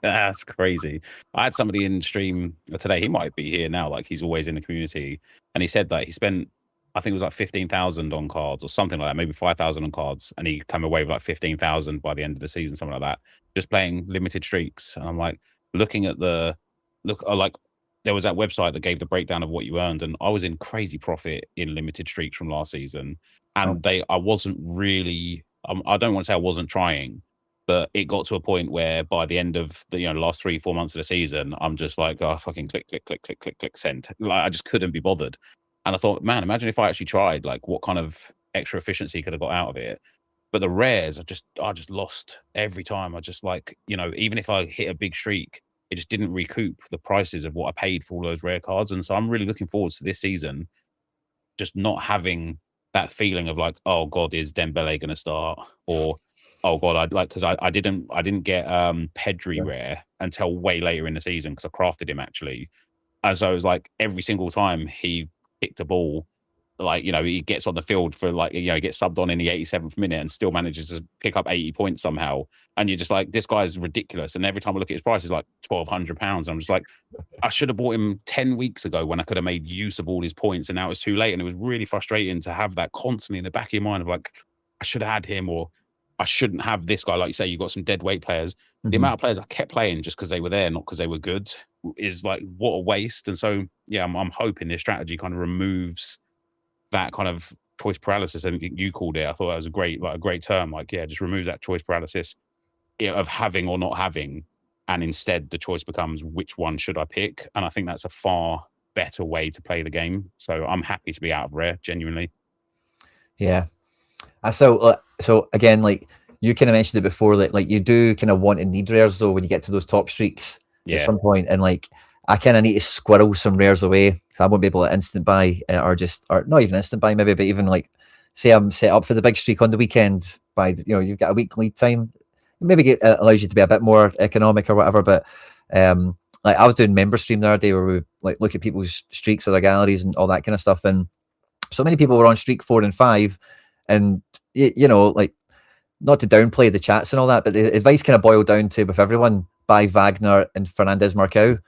that's crazy. I had somebody in stream today. He might be here now, like he's always in the community, and he said that he spent, I think it was like 15,000 on cards or something like that, maybe 5,000 on cards, and he came away with like 15,000 by the end of the season, something like that, just playing limited streaks. And I'm like, looking at like there was that website that gave the breakdown of what you earned, and I was in crazy profit in limited streaks from last season, and I wasn't really, I don't want to say I wasn't trying, But it got to a point where by the end of the last 3-4 months of the season, I'm just like, oh, fucking click, send. Like I just couldn't be bothered. And I thought, man, imagine if I actually tried, like what kind of extra efficiency could have got out of it. But the rares, I just lost every time. I just like, even if I hit a big streak, it just didn't recoup the prices of what I paid for all those rare cards. And so I'm really looking forward to this season, just not having that feeling of like, oh God, is Dembele going to start? Or, oh God, I'd like, because I didn't get Pedri rare until way later in the season because I crafted him actually. And so it was like every single time he picked a ball, like, he gets on the field for like, he gets subbed on in the 87th minute and still manages to pick up 80 points somehow. And you're just like, this guy is ridiculous. And every time I look at his price, it's like £1,200. I'm just like, I should have bought him 10 weeks ago when I could have made use of all his points. And now it's too late. And it was really frustrating to have that constantly in the back of your mind of like, I should have had him, or I shouldn't have this guy. Like you say, you've got some dead weight players. The amount of players I kept playing just because they were there, not because they were good, is like, what a waste. And so, yeah, I'm hoping this strategy kind of removes that kind of choice paralysis. I think you called it. I thought that was a great term. Like, yeah, just removes that choice paralysis of having or not having. And instead the choice becomes, which one should I pick? And I think that's a far better way to play the game. So I'm happy to be out of rare, genuinely. Yeah. So again, like you kind of mentioned it before, that like you do kind of want and need rares though when you get to those top streaks at some point, and like I kind of need to squirrel some rares away because I won't be able to instant buy or not even instant buy maybe, but even like say I'm set up for the big streak on the weekend by you've got a week lead time, maybe it allows you to be a bit more economic or whatever. But like I was doing member stream the other day where we like look at people's streaks or their galleries and all that kind of stuff, and so many people were on streak 4 and 5, and like, not to downplay the chats and all that, but the advice kind of boiled down to, with everyone, buy Wagner and Fernandez Marcao.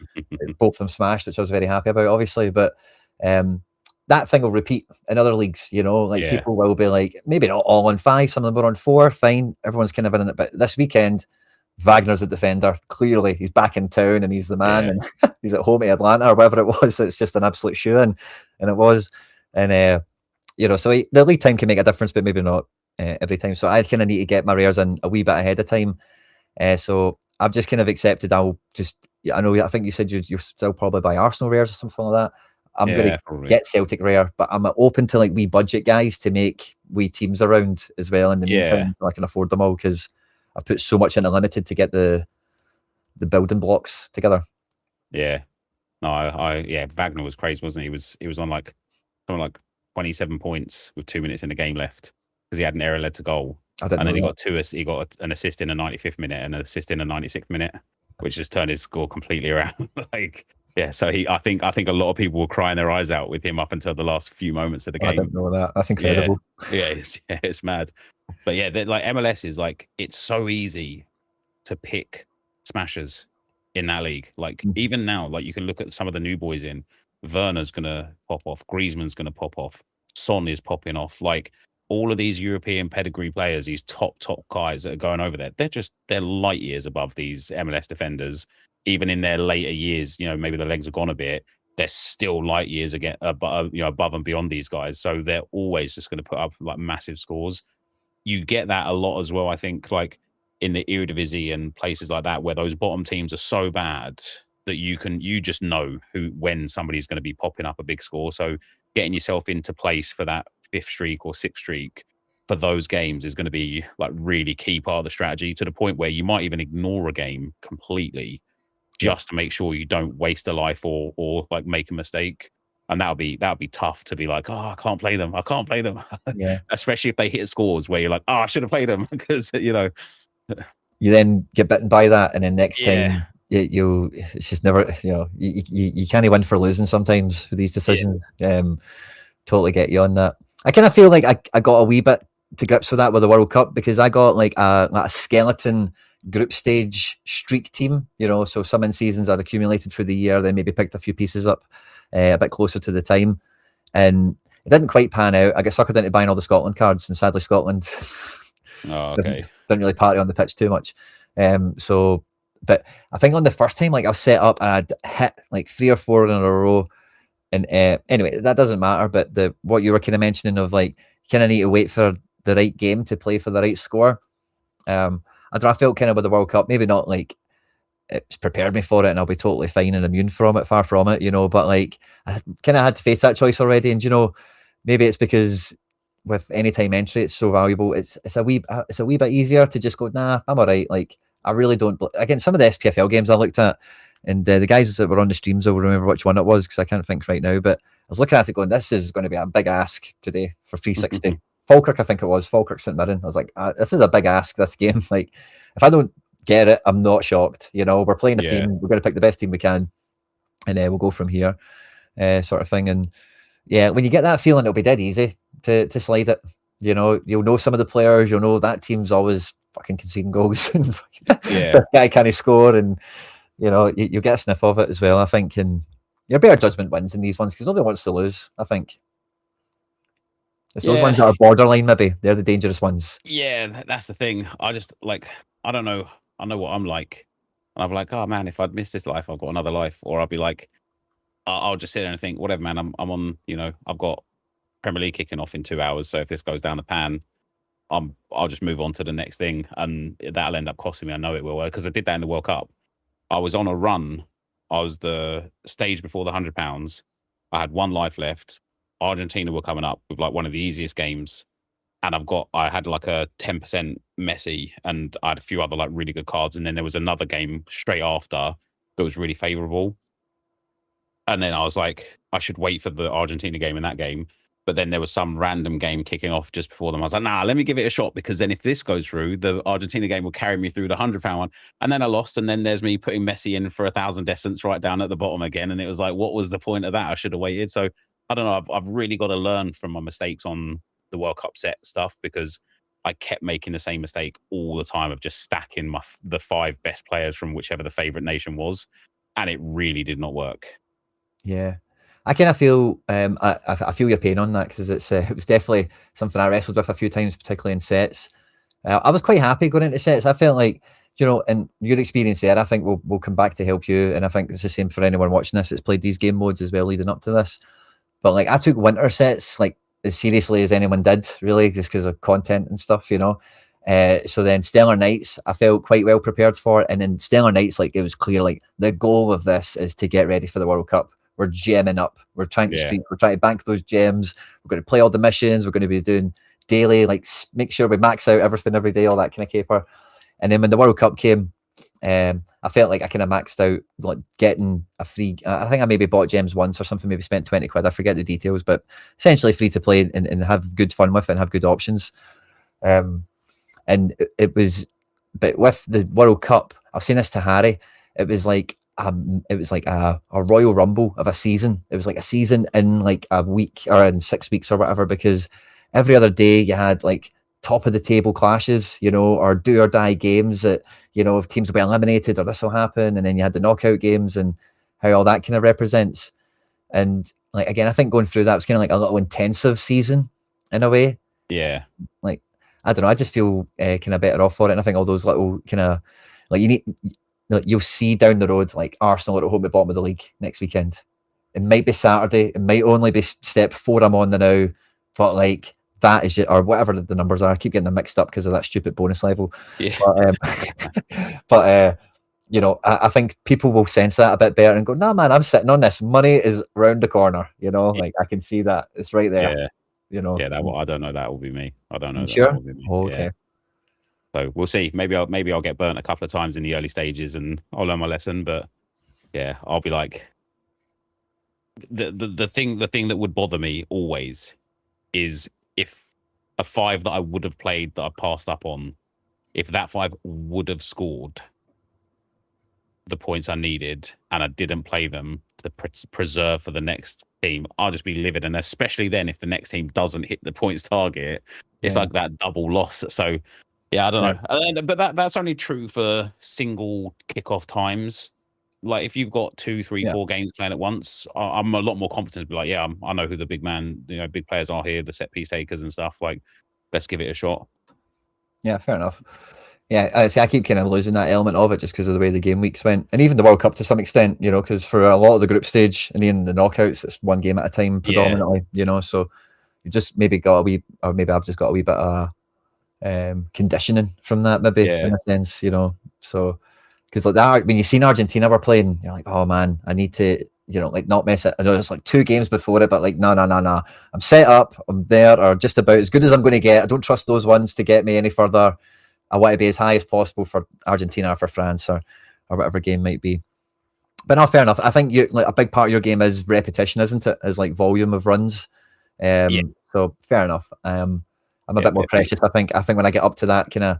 Both of them smashed, which I was very happy about, obviously. But that thing will repeat in other leagues, people will be like, maybe not all on 5, some of them were on 4, fine, everyone's kind of in it. But this weekend, Wagner's a defender. Clearly, he's back in town and he's the man, and he's at home at Atlanta or whatever it was. It's just an absolute shoe-in, and it was. And so the lead time can make a difference, but maybe not every time. So I kind of need to get my rares in a wee bit ahead of time. So I've just kind of accepted. I think you said you'll still probably buy Arsenal rares or something like that. I'm going to get Celtic rare, but I'm open to like wee budget guys to make wee teams around as well in the meantime, so I can afford them all, because I've put so much into limited to get the building blocks together. Yeah. No, Wagner was crazy, wasn't he? He was on like something like 27 points with 2 minutes in the game left because he had an error led to goal. And then he got an assist in the 95th minute and an assist in the 96th minute, which just turned his score completely around. So I think a lot of people were crying their eyes out with him up until the last few moments of the game. I didn't know that. That's incredible. It's mad. But yeah, like MLS is like, it's so easy to pick smashers in that league. Like even now, like you can look at some of the new boys in. Werner's gonna pop off. Griezmann's gonna pop off. Son is popping off. Like all of these European pedigree players, these top guys that are going over there, they're light years above these MLS defenders. Even in their later years, maybe the legs have gone a bit, they're still light years again, above and beyond these guys. So they're always just going to put up like massive scores. You get that a lot as well, I think, like in the Eredivisie and places like that, where those bottom teams are so bad that you just know when somebody's going to be popping up a big score. So getting yourself into place for that 5th streak or 6th streak for those games is going to be like really key part of the strategy, to the point where you might even ignore a game completely just to make sure you don't waste a life or like make a mistake. And that would be tough to be like, oh, I can't play them. Yeah. Especially if they hit scores where you're like, oh, I should have played them, because you then get bitten by that, and then next time it's just never, you can't win for losing sometimes with these decisions. Totally get you on that. I kind of feel like I got a wee bit to grips with that with the World Cup, because I got like a skeleton group stage streak team, so some in seasons I'd accumulated through the year, then maybe picked a few pieces up a bit closer to the time, and it didn't quite pan out. I got suckered into buying all the Scotland cards, and sadly Scotland didn't really party on the pitch too much. But I think on the first time, like I was set up and I'd hit like 3 or 4 in a row. And anyway, that doesn't matter. But what you were kind of mentioning of like, you kind of need to wait for the right game to play for the right score. I don't know, I felt kind of with the World Cup, maybe not like it's prepared me for it and I'll be totally fine and immune from it, far from it, you know, but like I kind of had to face that choice already. And, you know, maybe it's because with anytime entry, it's so valuable. It's a wee bit easier to just go, nah, I'm all right. Like, I really don't, again, some of the SPFL games I looked at, and the guys that were on the streams will remember which one it was because I can't think right now, but I was looking at it going, this is going to be a big ask today for 360. Falkirk, I think it was, Falkirk St Mirren. I was like, this is a big ask, this game. Like, if I don't get it, I'm not shocked. You know, we're playing a team, we're going to pick the best team we can, and we'll go from here, sort of thing. And yeah, when you get that feeling, it'll be dead easy to slide it. You know, you'll know some of the players, you'll know that team's always fucking conceding goals, and this guy can't score, and you know, you get a sniff of it as well, I think. And your better judgment wins in these ones because nobody wants to lose, I think. It's those ones that are borderline, maybe. They're the dangerous ones. Yeah, that's the thing. I just like, I don't know. I know what I'm like. And I'm like, oh man, if I'd missed this life, I've got another life. Or I'll be like, I'll just sit there and think, whatever, man, I'm on, you know, I've got Premier League kicking off in 2 hours. So if this goes down the pan, I'll just move on to the next thing. And that'll end up costing me. I know it will, because I did that in the World Cup. I was on a run. I was the stage before the £100. I had one life left. Argentina were coming up with like one of the easiest games, and I had like a 10% Messi, and I had a few other like really good cards, and then there was another game straight after that was really favorable, and then I was like, I should wait for the Argentina game in that game, but then there was some random game kicking off just before them. I was like, nah, let me give it a shot, because then if this goes through, the Argentina game will carry me through the £100 one, and then I lost, and then there's me putting Messi in for 1,000 essence right down at the bottom again, and it was like, what was the point of that? I should have waited. So I don't know. I've really got to learn from my mistakes on the World Cup set stuff, because I kept making the same mistake all the time of just stacking the 5 best players from whichever the favorite nation was, and it really did not work. Yeah, I kind of feel I feel your pain on that, because it was definitely something I wrestled with a few times, particularly in sets. I was quite happy going into sets. I felt like, you know, and your experience there, I think we'll come back to help you, and I think it's the same for anyone watching this that's played these game modes as well leading up to this. But like, I took winter sets like as seriously as anyone did, really, just because of content and stuff, you know. So then Stellar Nights, I felt quite well prepared for it. And then Stellar Nights, like, it was clear, like, the goal of this is to get ready for the World Cup. We're gemming up. We're trying to streak. We're trying to bank those gems. We're going to play all the missions. We're going to be doing daily, like, make sure we max out everything every day, all that kind of caper. And then when the World Cup came, I felt like I kind of maxed out, like, getting a free. I think I maybe bought gems once or something, maybe spent 20 quid. I forget the details, but essentially free to play and have good fun with it and have good options. And it was, but with the World Cup, I've seen this to Harry. It was like a Royal Rumble of a season. It was like a season in like a week or in 6 weeks or whatever, because every other day you had like top of the table clashes, you know, or do or die games that, you know, if teams will be eliminated or this will happen. And then you had the knockout games and how all that kind of represents. And like, again, I think going through that was kind of like a little intensive season in a way. Yeah. Like, I don't know, I just feel kind of better off for it. And I think all those little kind of, like, you'll see down the road, like Arsenal are at home at the bottom of the league next weekend. It might be Saturday. It might only be step 4 I'm on the now, but like, that is it, or whatever the numbers are. I keep getting them mixed up because of that stupid bonus level. Yeah. But you know, I think people will sense that a bit better and go, "Nah, man, I'm sitting on this. Money is round the corner." You know, like I can see that it's right there. Yeah. You know. Yeah, I don't know. That will be me. I don't know. Sure. That will be me. Oh, okay. Yeah. So we'll see. Maybe I'll get burnt a couple of times in the early stages and I'll learn my lesson. But yeah, I'll be like, the thing that would bother me always is if a 5 that I would have played that I passed up on, if that 5 would have scored the points I needed and I didn't play them to preserve for the next team, I'll just be livid. And especially then, if the next team doesn't hit the points target, it's like that double loss. So yeah, I don't know. But that's only true for single kickoff times. Like if you've got 2, 3, 4 games playing at once, I'm a lot more confident to be like, I know who the big players are here, the set piece takers and stuff. Like, let's give it a shot. Yeah, fair enough. Yeah, I keep kind of losing that element of it just because of the way the game weeks went, and even the World Cup to some extent, you know, because for a lot of the group stage and even the knockouts, it's one game at a time predominantly, you know. So you just maybe got a wee, or maybe I've just got a wee bit of conditioning from that, maybe Yeah. in a sense, you know. So because like that, when you seen Argentina were playing, you're like, oh man, I need to, you know, like not mess it. I know it's like 2 games before it, but like no. I'm set up, I'm there, or just about as good as I'm going to get. I don't trust those ones to get me any further. I want to be as high as possible for Argentina or for France or whatever game might be. But no, fair enough. I think you like a big part of your game is repetition, isn't it? Is like volume of runs. So fair enough. I'm a bit more precious. I think when I get up to that kind of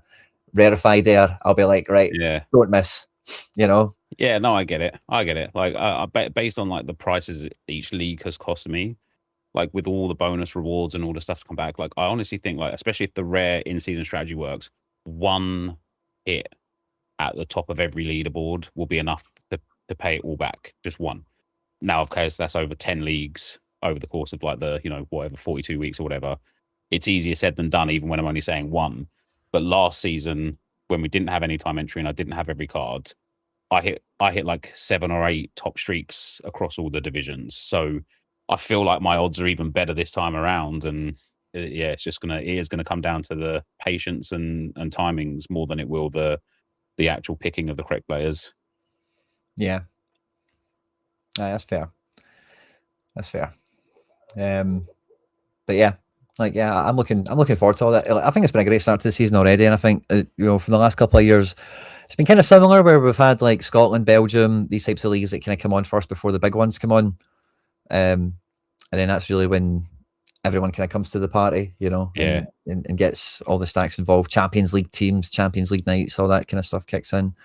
rarefied air, I'll be like, right, don't miss. You know. Yeah, no, I get it. Like, I bet based on like the prices each league has cost me, like with all the bonus rewards and all the stuff to come back, like I honestly think, like, especially if the rare in-season strategy works, one hit at the top of every leaderboard will be enough to pay it all back. Just one. Now, of course, that's over 10 leagues over the course of like the, you know, whatever, 42 weeks or whatever. It's easier said than done, even when I'm only saying one. But last season, when we didn't have any time entry and I didn't have every card, I hit like 7 or 8 top streaks across all the divisions. So I feel like my odds are even better this time around. And yeah, it is gonna come down to the patience and timings more than it will the actual picking of the correct players. Yeah. That's fair. But yeah, like I'm looking forward to all that. I think it's been a great start to the season already, and I think you know, for the last couple of years, it's been kind of similar where we've had like Scotland, Belgium, these types of leagues that kind of come on first before the big ones come on, and then that's really when everyone kind of comes to the party, you know, and gets all the stacks involved. Champions League teams, Champions League nights, all that kind of stuff kicks in.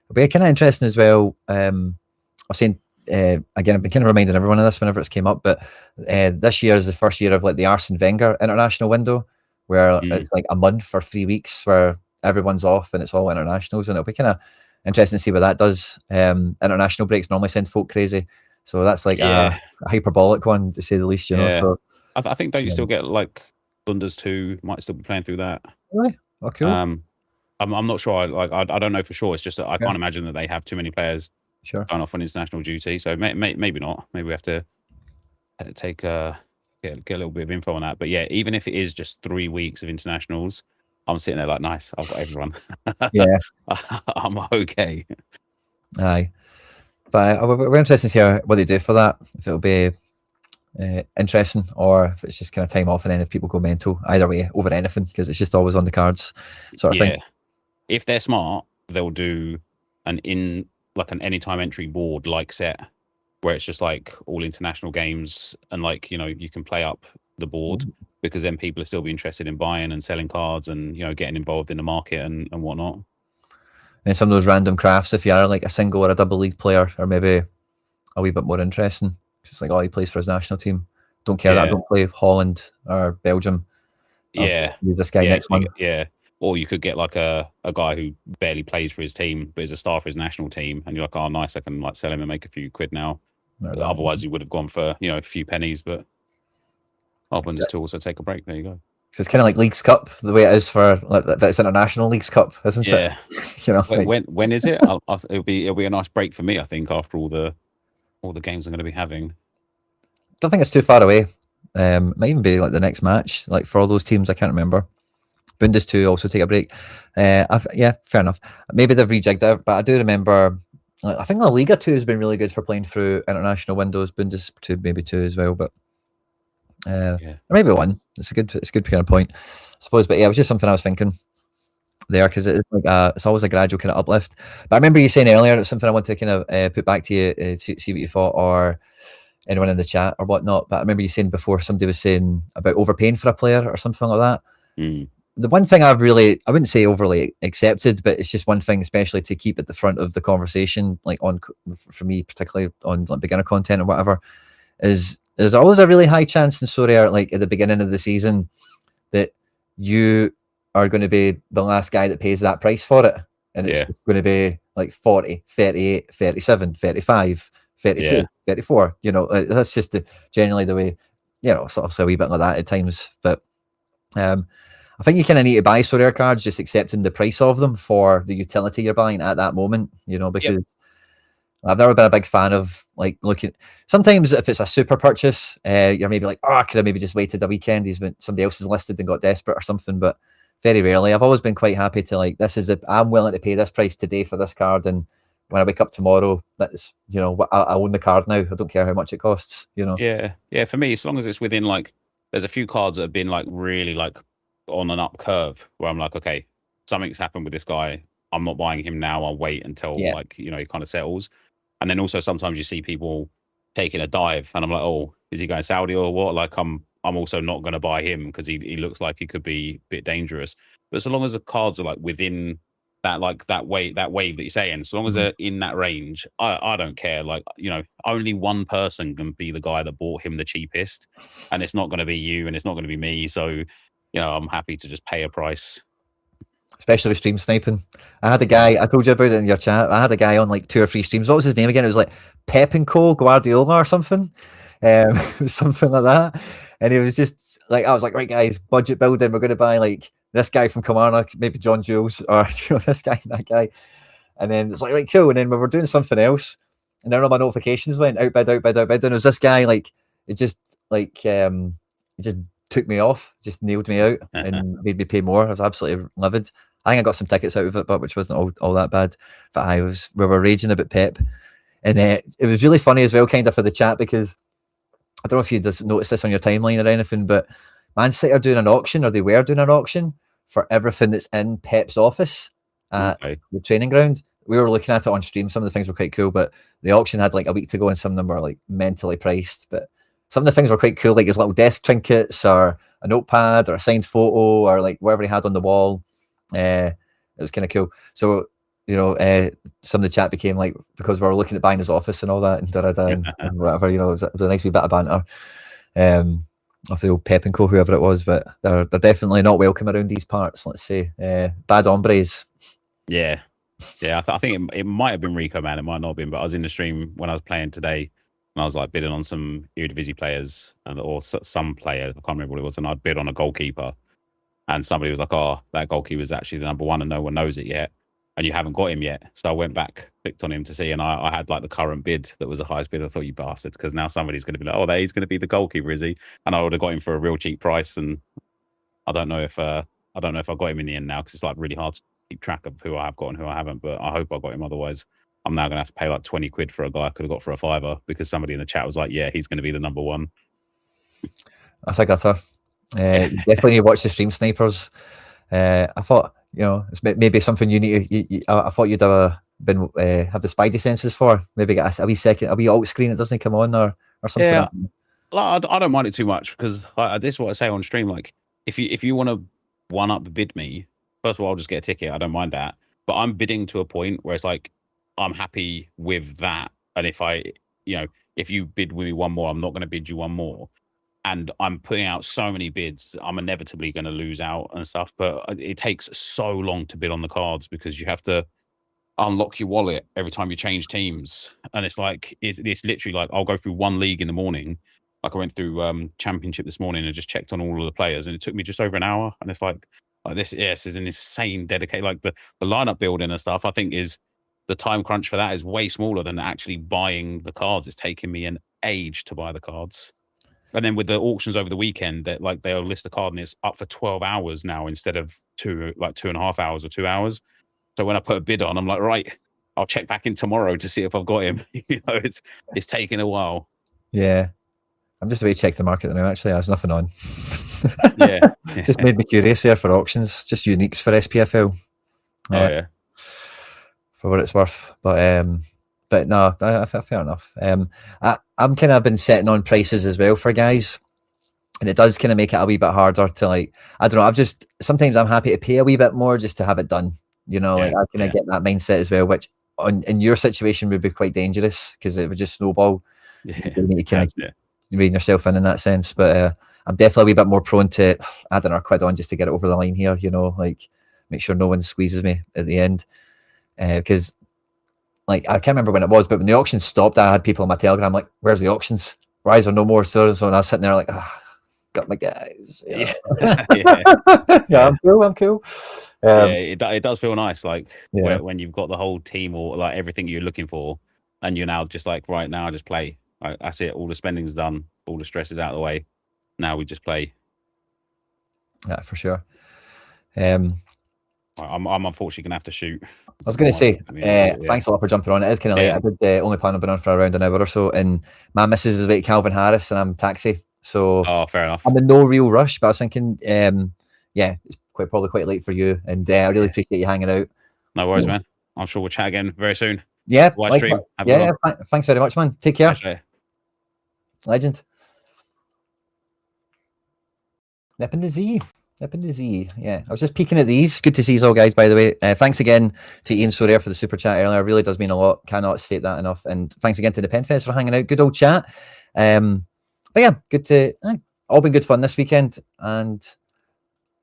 It'll be kind of interesting as well. I was saying. Again, I've been kind of reminding everyone of this whenever it's came up, but this year is the first year of like the Arsene Wenger international window, where it's like a month for 3 weeks where everyone's off and it's all internationals, and it'll be kind of interesting to see what that does. International breaks normally send folk crazy, so that's like a hyperbolic one to say the least, you know. So I think don't you still get like Bundes 2 might still be playing through that? Really? Oh, cool. I'm not sure. I don't know for sure. It's just that I can't imagine that they have too many players going off on international duty. So maybe not. Maybe we have to take get a little bit of info on that. But yeah, even if it is just 3 weeks of internationals, I'm sitting there like, nice, I've got everyone. Yeah. I'm okay. Aye. But we're interested to see what they do for that. If it'll be interesting, or if it's just kind of time off, and then if people go mental, either way, over anything, because it's just always on the cards, sort of thing. If they're smart, they'll do an anytime entry board like set, where it's just like all international games, and like, you know, you can play up the board, because then people will still be interested in buying and selling cards and, you know, getting involved in the market and whatnot. And some of those random crafts, if you are like a single or a double league player, or maybe a wee bit more interesting, because it's like, oh, he plays for his national team. Don't care that I don't play Holland or Belgium. Use this guy next month. Or you could get like a guy who barely plays for his team but is a star for his national team, and you're like, oh, nice, I can like sell him and make a few quid now. Otherwise, you would have gone for, you know, a few pennies. But when there's to also take a break, there you go. So it's kind of like Leagues Cup, the way it is for like, it's International Leagues Cup, isn't it? You know, when is it? It'll be a nice break for me, I think, after all the games I'm going to be having. Don't think it's too far away. Might even be like the next match, like for all those teams. I can't remember. Bundes 2 also take a break. Yeah, fair enough. Maybe they've rejigged it, but I do remember. I think La Liga 2 has been really good for playing through international windows. Bundes 2, maybe 2 as well, but or maybe 1. It's a good kind of point, I suppose. But yeah, it was just something I was thinking there, because it's like it's always a gradual kind of uplift. But I remember you saying earlier, it's something I want to kind of put back to you, see what you thought, or anyone in the chat or whatnot. But I remember you saying before, somebody was saying about overpaying for a player or something like that. The one thing I wouldn't say overly accepted, but it's just one thing, especially to keep at the front of the conversation, like for me, particularly on like beginner content or whatever, is there's always a really high chance in Sorare, like at the beginning of the season, that you are going to be the last guy that pays that price for it. And it's going to be like 40, 38, 37, 35, 32, 34. You know, that's just generally the way, you know, sort of a wee bit like that at times. But I think you kind of need to buy Sorare cards just accepting the price of them for the utility you're buying at that moment, you know, because I've never been a big fan of like looking. Sometimes if it's a super purchase, you're maybe like, oh, could I maybe just waited a weekend? Somebody else is listed and got desperate or something. But very rarely. I've always been quite happy to like, I'm willing to pay this price today for this card, and when I wake up tomorrow, that's, you know, I own the card now. I don't care how much it costs, you know. Yeah. For me, as long as it's within like, there's a few cards that have been like really like on an up curve where I'm like, okay, something's happened with this guy. I'm not buying him now. I'll wait until like, you know, he kind of settles. And then also sometimes you see people taking a dive, and I'm like, oh, is he going Saudi or what? Like, I'm also not going to buy him because he looks like he could be a bit dangerous. But so long as the cards are like within that, like that wave that you're saying, so long as they're in that range, I don't care. Like, you know, only one person can be the guy that bought him the cheapest, and it's not going to be you, and it's not going to be me. So, you know, I'm happy to just pay a price. Especially with stream sniping. I had a guy, I told you about it in your chat. I had a guy on like 2 or 3 streams. What was his name again? It was like Pep and Co. Guardiola or something. Something like that. And he was just like, I was like, right, guys, budget building. We're going to buy like this guy from Kilmarnock, maybe John Jules, or you know, this guy and that guy. And then it's like, right, cool. And then we were doing something else, and then all my notifications went outbid. And it was this guy, like, it just took me off, just nailed me out, and made me pay more. I was absolutely livid. I think I got some tickets out of it, but which wasn't all that bad. But we were raging about Pep, and it was really funny as well, kind of for the chat, because I don't know if you just noticed this on your timeline or anything, but Man City are doing an auction, or they were doing an auction for everything that's in Pep's office at the training ground. We were looking at it on stream. Some of the things were quite cool, but the auction had like a week to go, and some of them were like mentally priced. But some of the things were quite cool, like his little desk trinkets, or a notepad, or a signed photo, or like whatever he had on the wall. It was kind of cool. So, you know, some of the chat became like, because we were looking at buying his office and all that, and whatever, you know, it was a nice wee bit of banter of the old Pep and Co, whoever it was. But they're definitely not welcome around these parts, let's say. Bad hombres. Yeah. I think it might have been Rico, man. It might not have been, but I was in the stream when I was playing today, and I was like bidding on some Eredivisie players, or some player, I can't remember what it was, and I'd bid on a goalkeeper. And somebody was like, oh, that goalkeeper is actually the number one and no one knows it yet. And you haven't got him yet. So I went back, clicked on him to see, and I had like the current bid that was the highest bid. I thought, you bastards, because now somebody's going to be like, oh, he's going to be the goalkeeper, is he? And I would have got him for a real cheap price. And I don't know if I got him in the end now, because it's like really hard to keep track of who I have got and who I haven't. But I hope I got him. Otherwise, I'm now going to have to pay like 20 quid for a guy I could have got for a fiver, because somebody in the chat was like, yeah, he's going to be the number one. That's a gutter. Definitely need to watch the stream snipers. I thought, you know, it's maybe something you need. I thought you'd have have the spidey senses for. Maybe get a wee alt screen. It doesn't come on or something. Yeah, like, I don't mind it too much, because this is what I say on stream. Like, if you want to one up bid me, first of all, I'll just get a ticket. I don't mind that. But I'm bidding to a point where it's like, I'm happy with that. And if you bid with me one more, I'm not going to bid you one more. And I'm putting out so many bids, I'm inevitably going to lose out and stuff. But it takes so long to bid on the cards, because you have to unlock your wallet every time you change teams. And it's like, it's literally like, I'll go through one league in the morning. Like, I went through Championship this morning and just checked on all of the players, and it took me just over an hour. And it's like this is an insane dedicated, like the lineup building and stuff. I think the time crunch for that is way smaller than actually buying the cards. It's taken me an age to buy the cards. And then with the auctions over the weekend, that like they'll list a card and it's up for 12 hours now instead of 2.5 hours or 2 hours. So when I put a bid on, I'm like, right, I'll check back in tomorrow to see if I've got him. You know, it's taking a while. Yeah, I'm just about to check the market now. Actually, there's nothing on. Yeah, just made me curious there for auctions, just uniques for SPFL. Yeah, for what it's worth, but no, fair enough. I'm kind of been setting on prices as well for guys, and it does kind of make it a wee bit harder to, like, I don't know. Sometimes I'm happy to pay a wee bit more just to have it done. You know, like I kind of get that mindset as well, which in your situation would be quite dangerous, because it would just snowball. Yeah, you need to kind of rein yourself in that sense. But I'm definitely a wee bit more prone to adding a quid on just to get it over the line here. You know, like make sure no one squeezes me at the end, because. Like, I can't remember when it was, but when the auction stopped, I had people on my Telegram like, where's the auctions? Why is there no more? So and I was sitting there like, got my guys. Yeah. I'm cool. It does feel nice, like when you've got the whole team or like everything you're looking for, and you're now just like, right now I just play. Like, that's it. All the spending's done. All the stress is out of the way. Now we just play. Yeah, for sure. I'm unfortunately going to have to shoot. I was going to say, Yeah. thanks a lot for jumping on. It is kind of late. Yeah. I did only plan on being on for around an hour or so, and my missus is about Calvin Harris, and I'm taxi, so Oh, fair enough. I'm in no real rush. But I was thinking, yeah, it's probably quite late for you, and I really appreciate you hanging out. No worries, man. I'm sure we'll chat again very soon. Yeah, Live stream. Thanks very much, man. Take care. Legend. Nipping the Z. Yeah, I was just peeking at these. Good to see you all, guys, by the way. Thanks again to Ian Sorare for the super chat earlier. It really does mean a lot. Cannot state that enough. And thanks again to the Penfest for hanging out. Good old chat. But yeah, good to all been good fun this weekend. And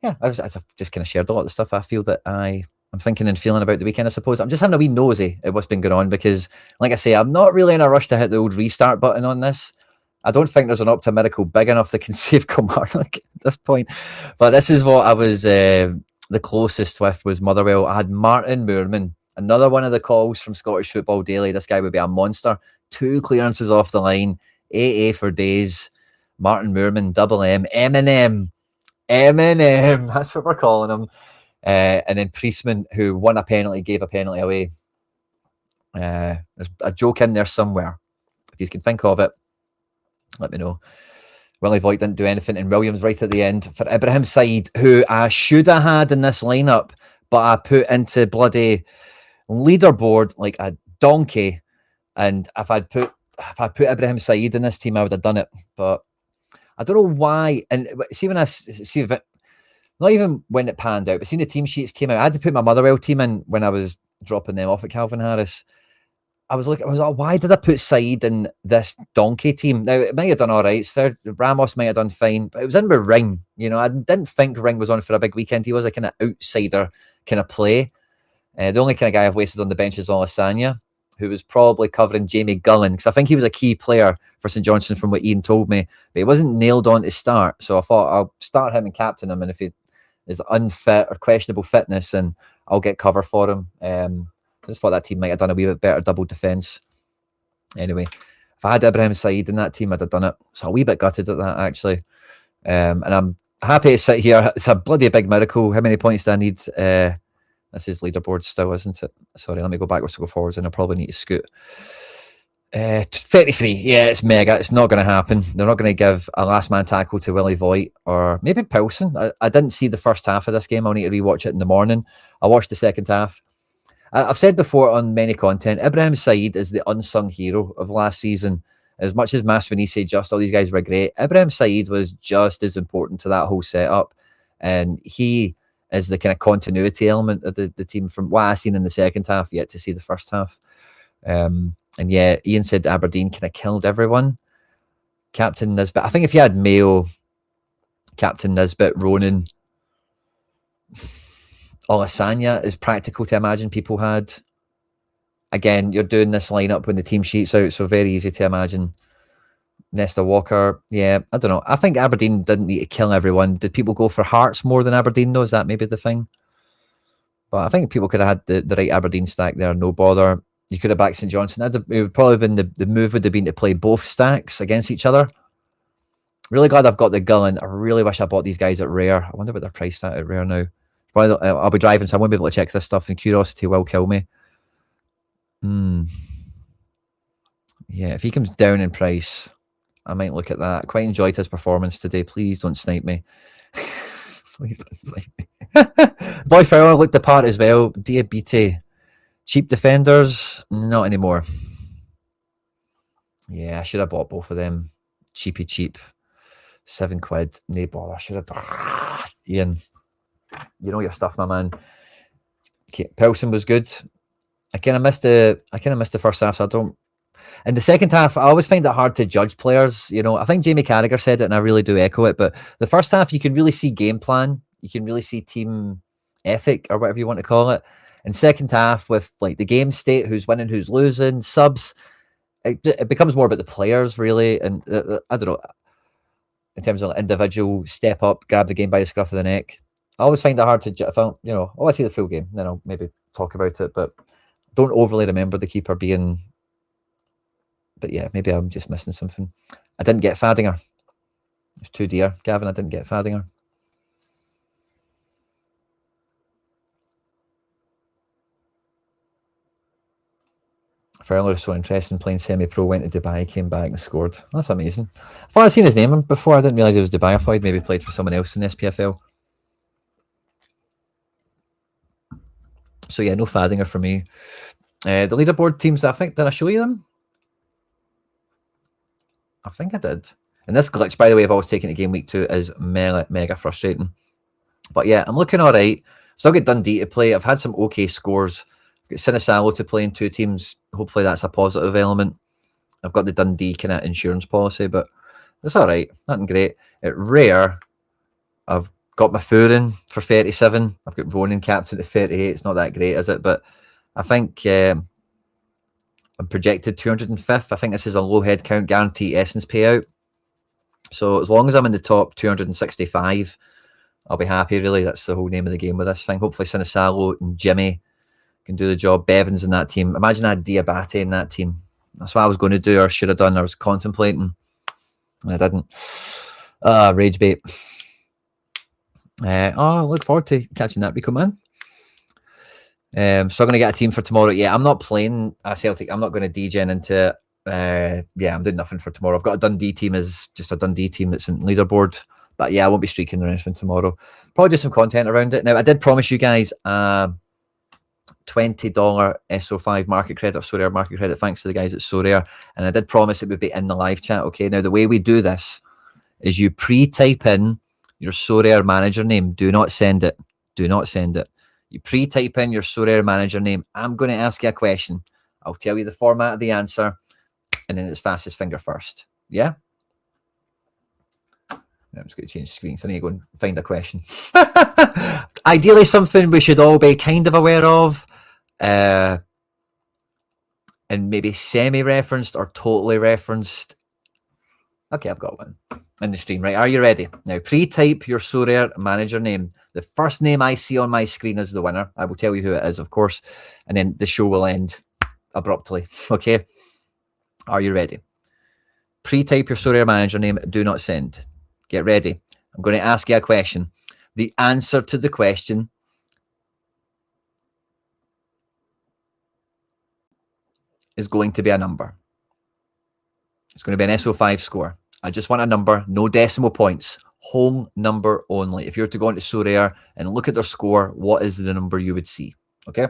yeah, I've just kind of shared a lot of the stuff I feel that I'm thinking and feeling about the weekend. I suppose I'm just having a wee nosy at what's been going on because, like I say, I'm not really in a rush to hit the old restart button on this. I don't think there's an Optimiracle big enough that can save Kilmarnock at this point. But this is what I was the closest with was Motherwell. I had Martin Moorman, another one of the calls from Scottish Football Daily. This guy would be a monster. 2 clearances off the line, AA for days. Martin Moorman, double M, Eminem. That's what we're calling him. And then Priestman, who won a penalty, gave a penalty away. There's a joke in there somewhere. If you can think of it, let me know. Willie Voigt didn't do anything, and Williams right at the end for Ibrahim Said, who I should have had in this lineup, but I put into bloody leaderboard like a donkey. And if I'd put Ibrahim Said in this team, I would have done it. But I don't know why. And see when I see if it, not even when it panned out, but seeing the team sheets came out, I had to put my Motherwell team in when I was dropping them off at Calvin Harris. I was like, why did I put Said in this donkey team? Now, it might have done all right. Ramos might have done fine, but it was in with Ring. You know, I didn't think Ring was on for a big weekend. He was a kind of outsider kind of play. The only kind of guy I've wasted on the bench is Olasanya, who was probably covering Jamie Gullen, because I think he was a key player for St Johnstone from what Ian told me, but he wasn't nailed on to start. So I thought I'll start him and captain him, and if he is unfit or questionable fitness, and I'll get cover for him. I just thought that team might have done a wee bit better double defence. Anyway, if I had Ibrahim Said in that team, I'd have done it. So a wee bit gutted at that, actually. And I'm happy to sit here. It's a bloody big miracle. How many points do I need? This is leaderboard still, isn't it? Sorry, let me go backwards to go forwards, and I probably need to scoot. 33. Yeah, it's mega. It's not going to happen. They're not going to give a last man tackle to Willie Voigt or maybe Pilson. I didn't see the first half of this game. I'll need to rewatch it in the morning. I watched the second half. I've said before on many content, Ibrahim Said is the unsung hero of last season. As much as Maswinisi, just all these guys were great, Ibrahim Said was just as important to that whole setup. And he is the kind of continuity element of the team from what I've seen in the second half, yet to see the first half. And yeah, Ian said Aberdeen kind of killed everyone. Captain Nisbet. I think if you had Mayo, Captain Nisbet, Ronan, Olasanya is practical to imagine people had. Again, you're doing this lineup when the team sheet's out, so very easy to imagine. Nesta Walker, yeah, I don't know. I think Aberdeen didn't need to kill everyone. Did people go for Hearts more than Aberdeen, though? Is that maybe the thing? But I think people could have had the right Aberdeen stack there, no bother. You could have backed St Johnstone. It would probably been the move would have been to play both stacks against each other. Really glad I've got the Gullen. I really wish I bought these guys at Rare. I wonder what they're priced at Rare now. Probably, I'll be driving, so I won't be able to check this stuff, and curiosity will kill me. Yeah, if he comes down in price, I might look at that. I quite enjoyed his performance today. Please don't snipe me. Please don't snipe me. Boy Fowler looked the part as well. Diabete. Cheap defenders, not anymore. Yeah, I should have bought both of them. Cheap. £7. No bother. I should have. Ian, you know your stuff, my man. Okay, Pilson was good. I kind of missed the first half, so I don't. In the second half, I always find it hard to judge players. You know, I think Jamie Carragher said it, and I really do echo it. But the first half, you can really see game plan. You can really see team ethic, or whatever you want to call it. And second half, with like the game state, who's winning, who's losing, subs, it becomes more about the players, really. And I don't know, in terms of individual step up, grab the game by the scruff of the neck. I always find it hard to, if I, you know, I see the full game, then I'll maybe talk about it, but don't overly remember the keeper being. But yeah, maybe I'm just missing something. I didn't get Fadinger. It's too dear, Gavin. I didn't get Fadinger. Fowler was so interesting playing semi-pro, went to Dubai, came back and scored. That's amazing. I thought I'd seen his name before. I didn't realise it was Dubai. I thought he'd maybe played for someone else in the SPFL. So yeah, no Fadinger for me. The leaderboard teams, I think, did I show you them? I think I did. And this glitch, by the way, I've always taken to game week 2 is mega frustrating. But yeah, I'm looking all right. Still got Dundee to play. I've had some okay scores. I've got Sinisalo to play in 2 teams. Hopefully that's a positive element. I've got the Dundee kind of insurance policy, but it's all right. Nothing great. At Rare, I've got my Furin for 37. I've got Ronan captain at 38. It's not that great, is it? But I think I'm projected 205th. I think this is a low head count guarantee essence payout. So as long as I'm in the top 265, I'll be happy, really. That's the whole name of the game with this thing. Hopefully Sinisalo and Jimmy can do the job. Bevan's in that team. Imagine I had Diabate in that team. That's what I was going to do or should have done. I was contemplating and I didn't. Rage bait. I look forward to catching that, Rico, man. So I'm going to get a team for tomorrow. Yeah, I'm not playing a Celtic. I'm not going to degen into it. Yeah, I'm doing nothing for tomorrow. I've got a Dundee team as just a Dundee team that's in leaderboard. But yeah, I won't be streaking or anything tomorrow. Probably do some content around it. Now, I did promise you guys $20 SO5 market credit, or Sorare market credit, thanks to the guys at Sorare. And I did promise it would be in the live chat. Okay, now the way we do this is you pre-type in your Sorare manager name. Do not send it. Do not send it. You pre-type in your Sorare manager name. I'm going to ask you a question. I'll tell you the format of the answer, and then it's fastest finger first. Yeah? I'm just going to change screens. I need to go and find a question. Ideally, something we should all be kind of aware of, and maybe semi-referenced or totally referenced. Okay, I've got one in the stream. Right, are you ready? Now, pre-type your Sorare manager name. The first name I see on my screen is the winner. I will tell you who it is, of course, and then the show will end abruptly. Okay, are you ready? Pre-type your Sorare manager name. Do not send. Get ready. I'm going to ask you a question. The answer to the question is going to be a number. It's going to be an SO5 score. I just want a number, no decimal points, whole number only. If you were to go into Sorare and look at their score, what is the number you would see? Okay.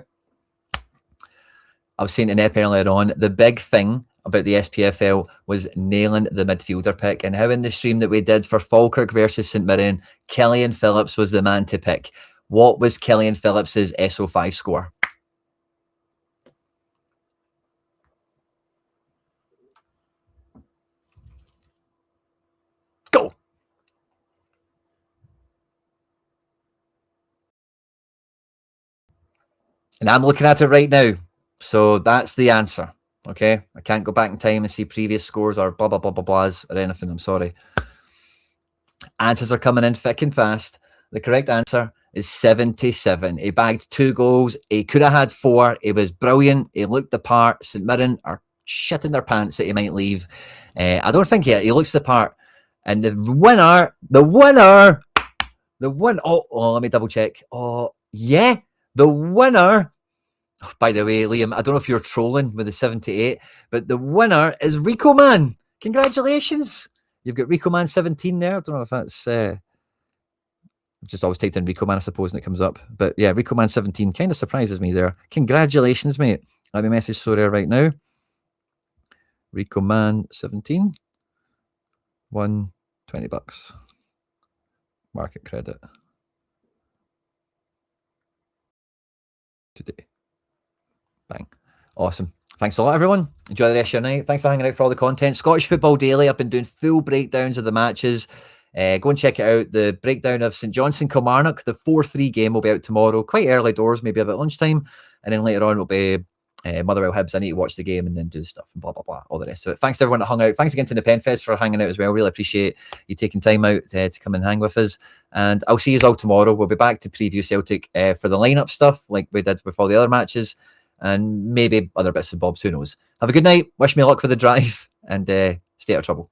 I was saying to Nep earlier on, the big thing about the SPFL was nailing the midfielder pick, and how in the stream that we did for Falkirk versus St Mirren, Killian Phillips was the man to pick. What was Killian Phillips's SO5 score? Go. And I'm looking at it right now. So that's the answer. Okay. I can't go back in time and see previous scores or blah, blah, blah, blah, blahs or anything. I'm sorry. Answers are coming in thick and fast. The correct answer is 77. He bagged 2 goals. He could have had 4. He was brilliant. He looked the part. St Mirren are shitting their pants that he might leave. I don't think he looks the part. And the winner, oh, let me double check. Oh, yeah. The winner, by the way, Liam, I don't know if you're trolling with the 78, but the winner is Rico Man. Congratulations. You've got Rico Man 17 there. I don't know if that's... just always typed in Rico Man, I suppose, and it comes up. But yeah, Rico Man 17 kind of surprises me there. Congratulations, mate. Let me message Sorare right now. Rico Man 17. Won $20. Market credit. Today. Bang. Awesome. Thanks a lot, everyone. Enjoy the rest of your night. Thanks for hanging out for all the content. Scottish Football Daily. I've been doing full breakdowns of the matches. Go and check it out. The breakdown of St Johnstone Kilmarnock. The 4-3 game will be out tomorrow. Quite early doors, maybe about lunchtime. And then later on will be Motherwell Hibs. I need to watch the game and then do the stuff and blah, blah, blah. All the rest of it. Thanks to everyone that hung out. Thanks again to the Penfest for hanging out as well. Really appreciate you taking time out to come and hang with us. And I'll see you all tomorrow. We'll be back to preview Celtic for the lineup stuff like we did with all the other matches. And maybe other bits and bobs. Who knows? Have a good night. Wish me luck with the drive and stay out of trouble.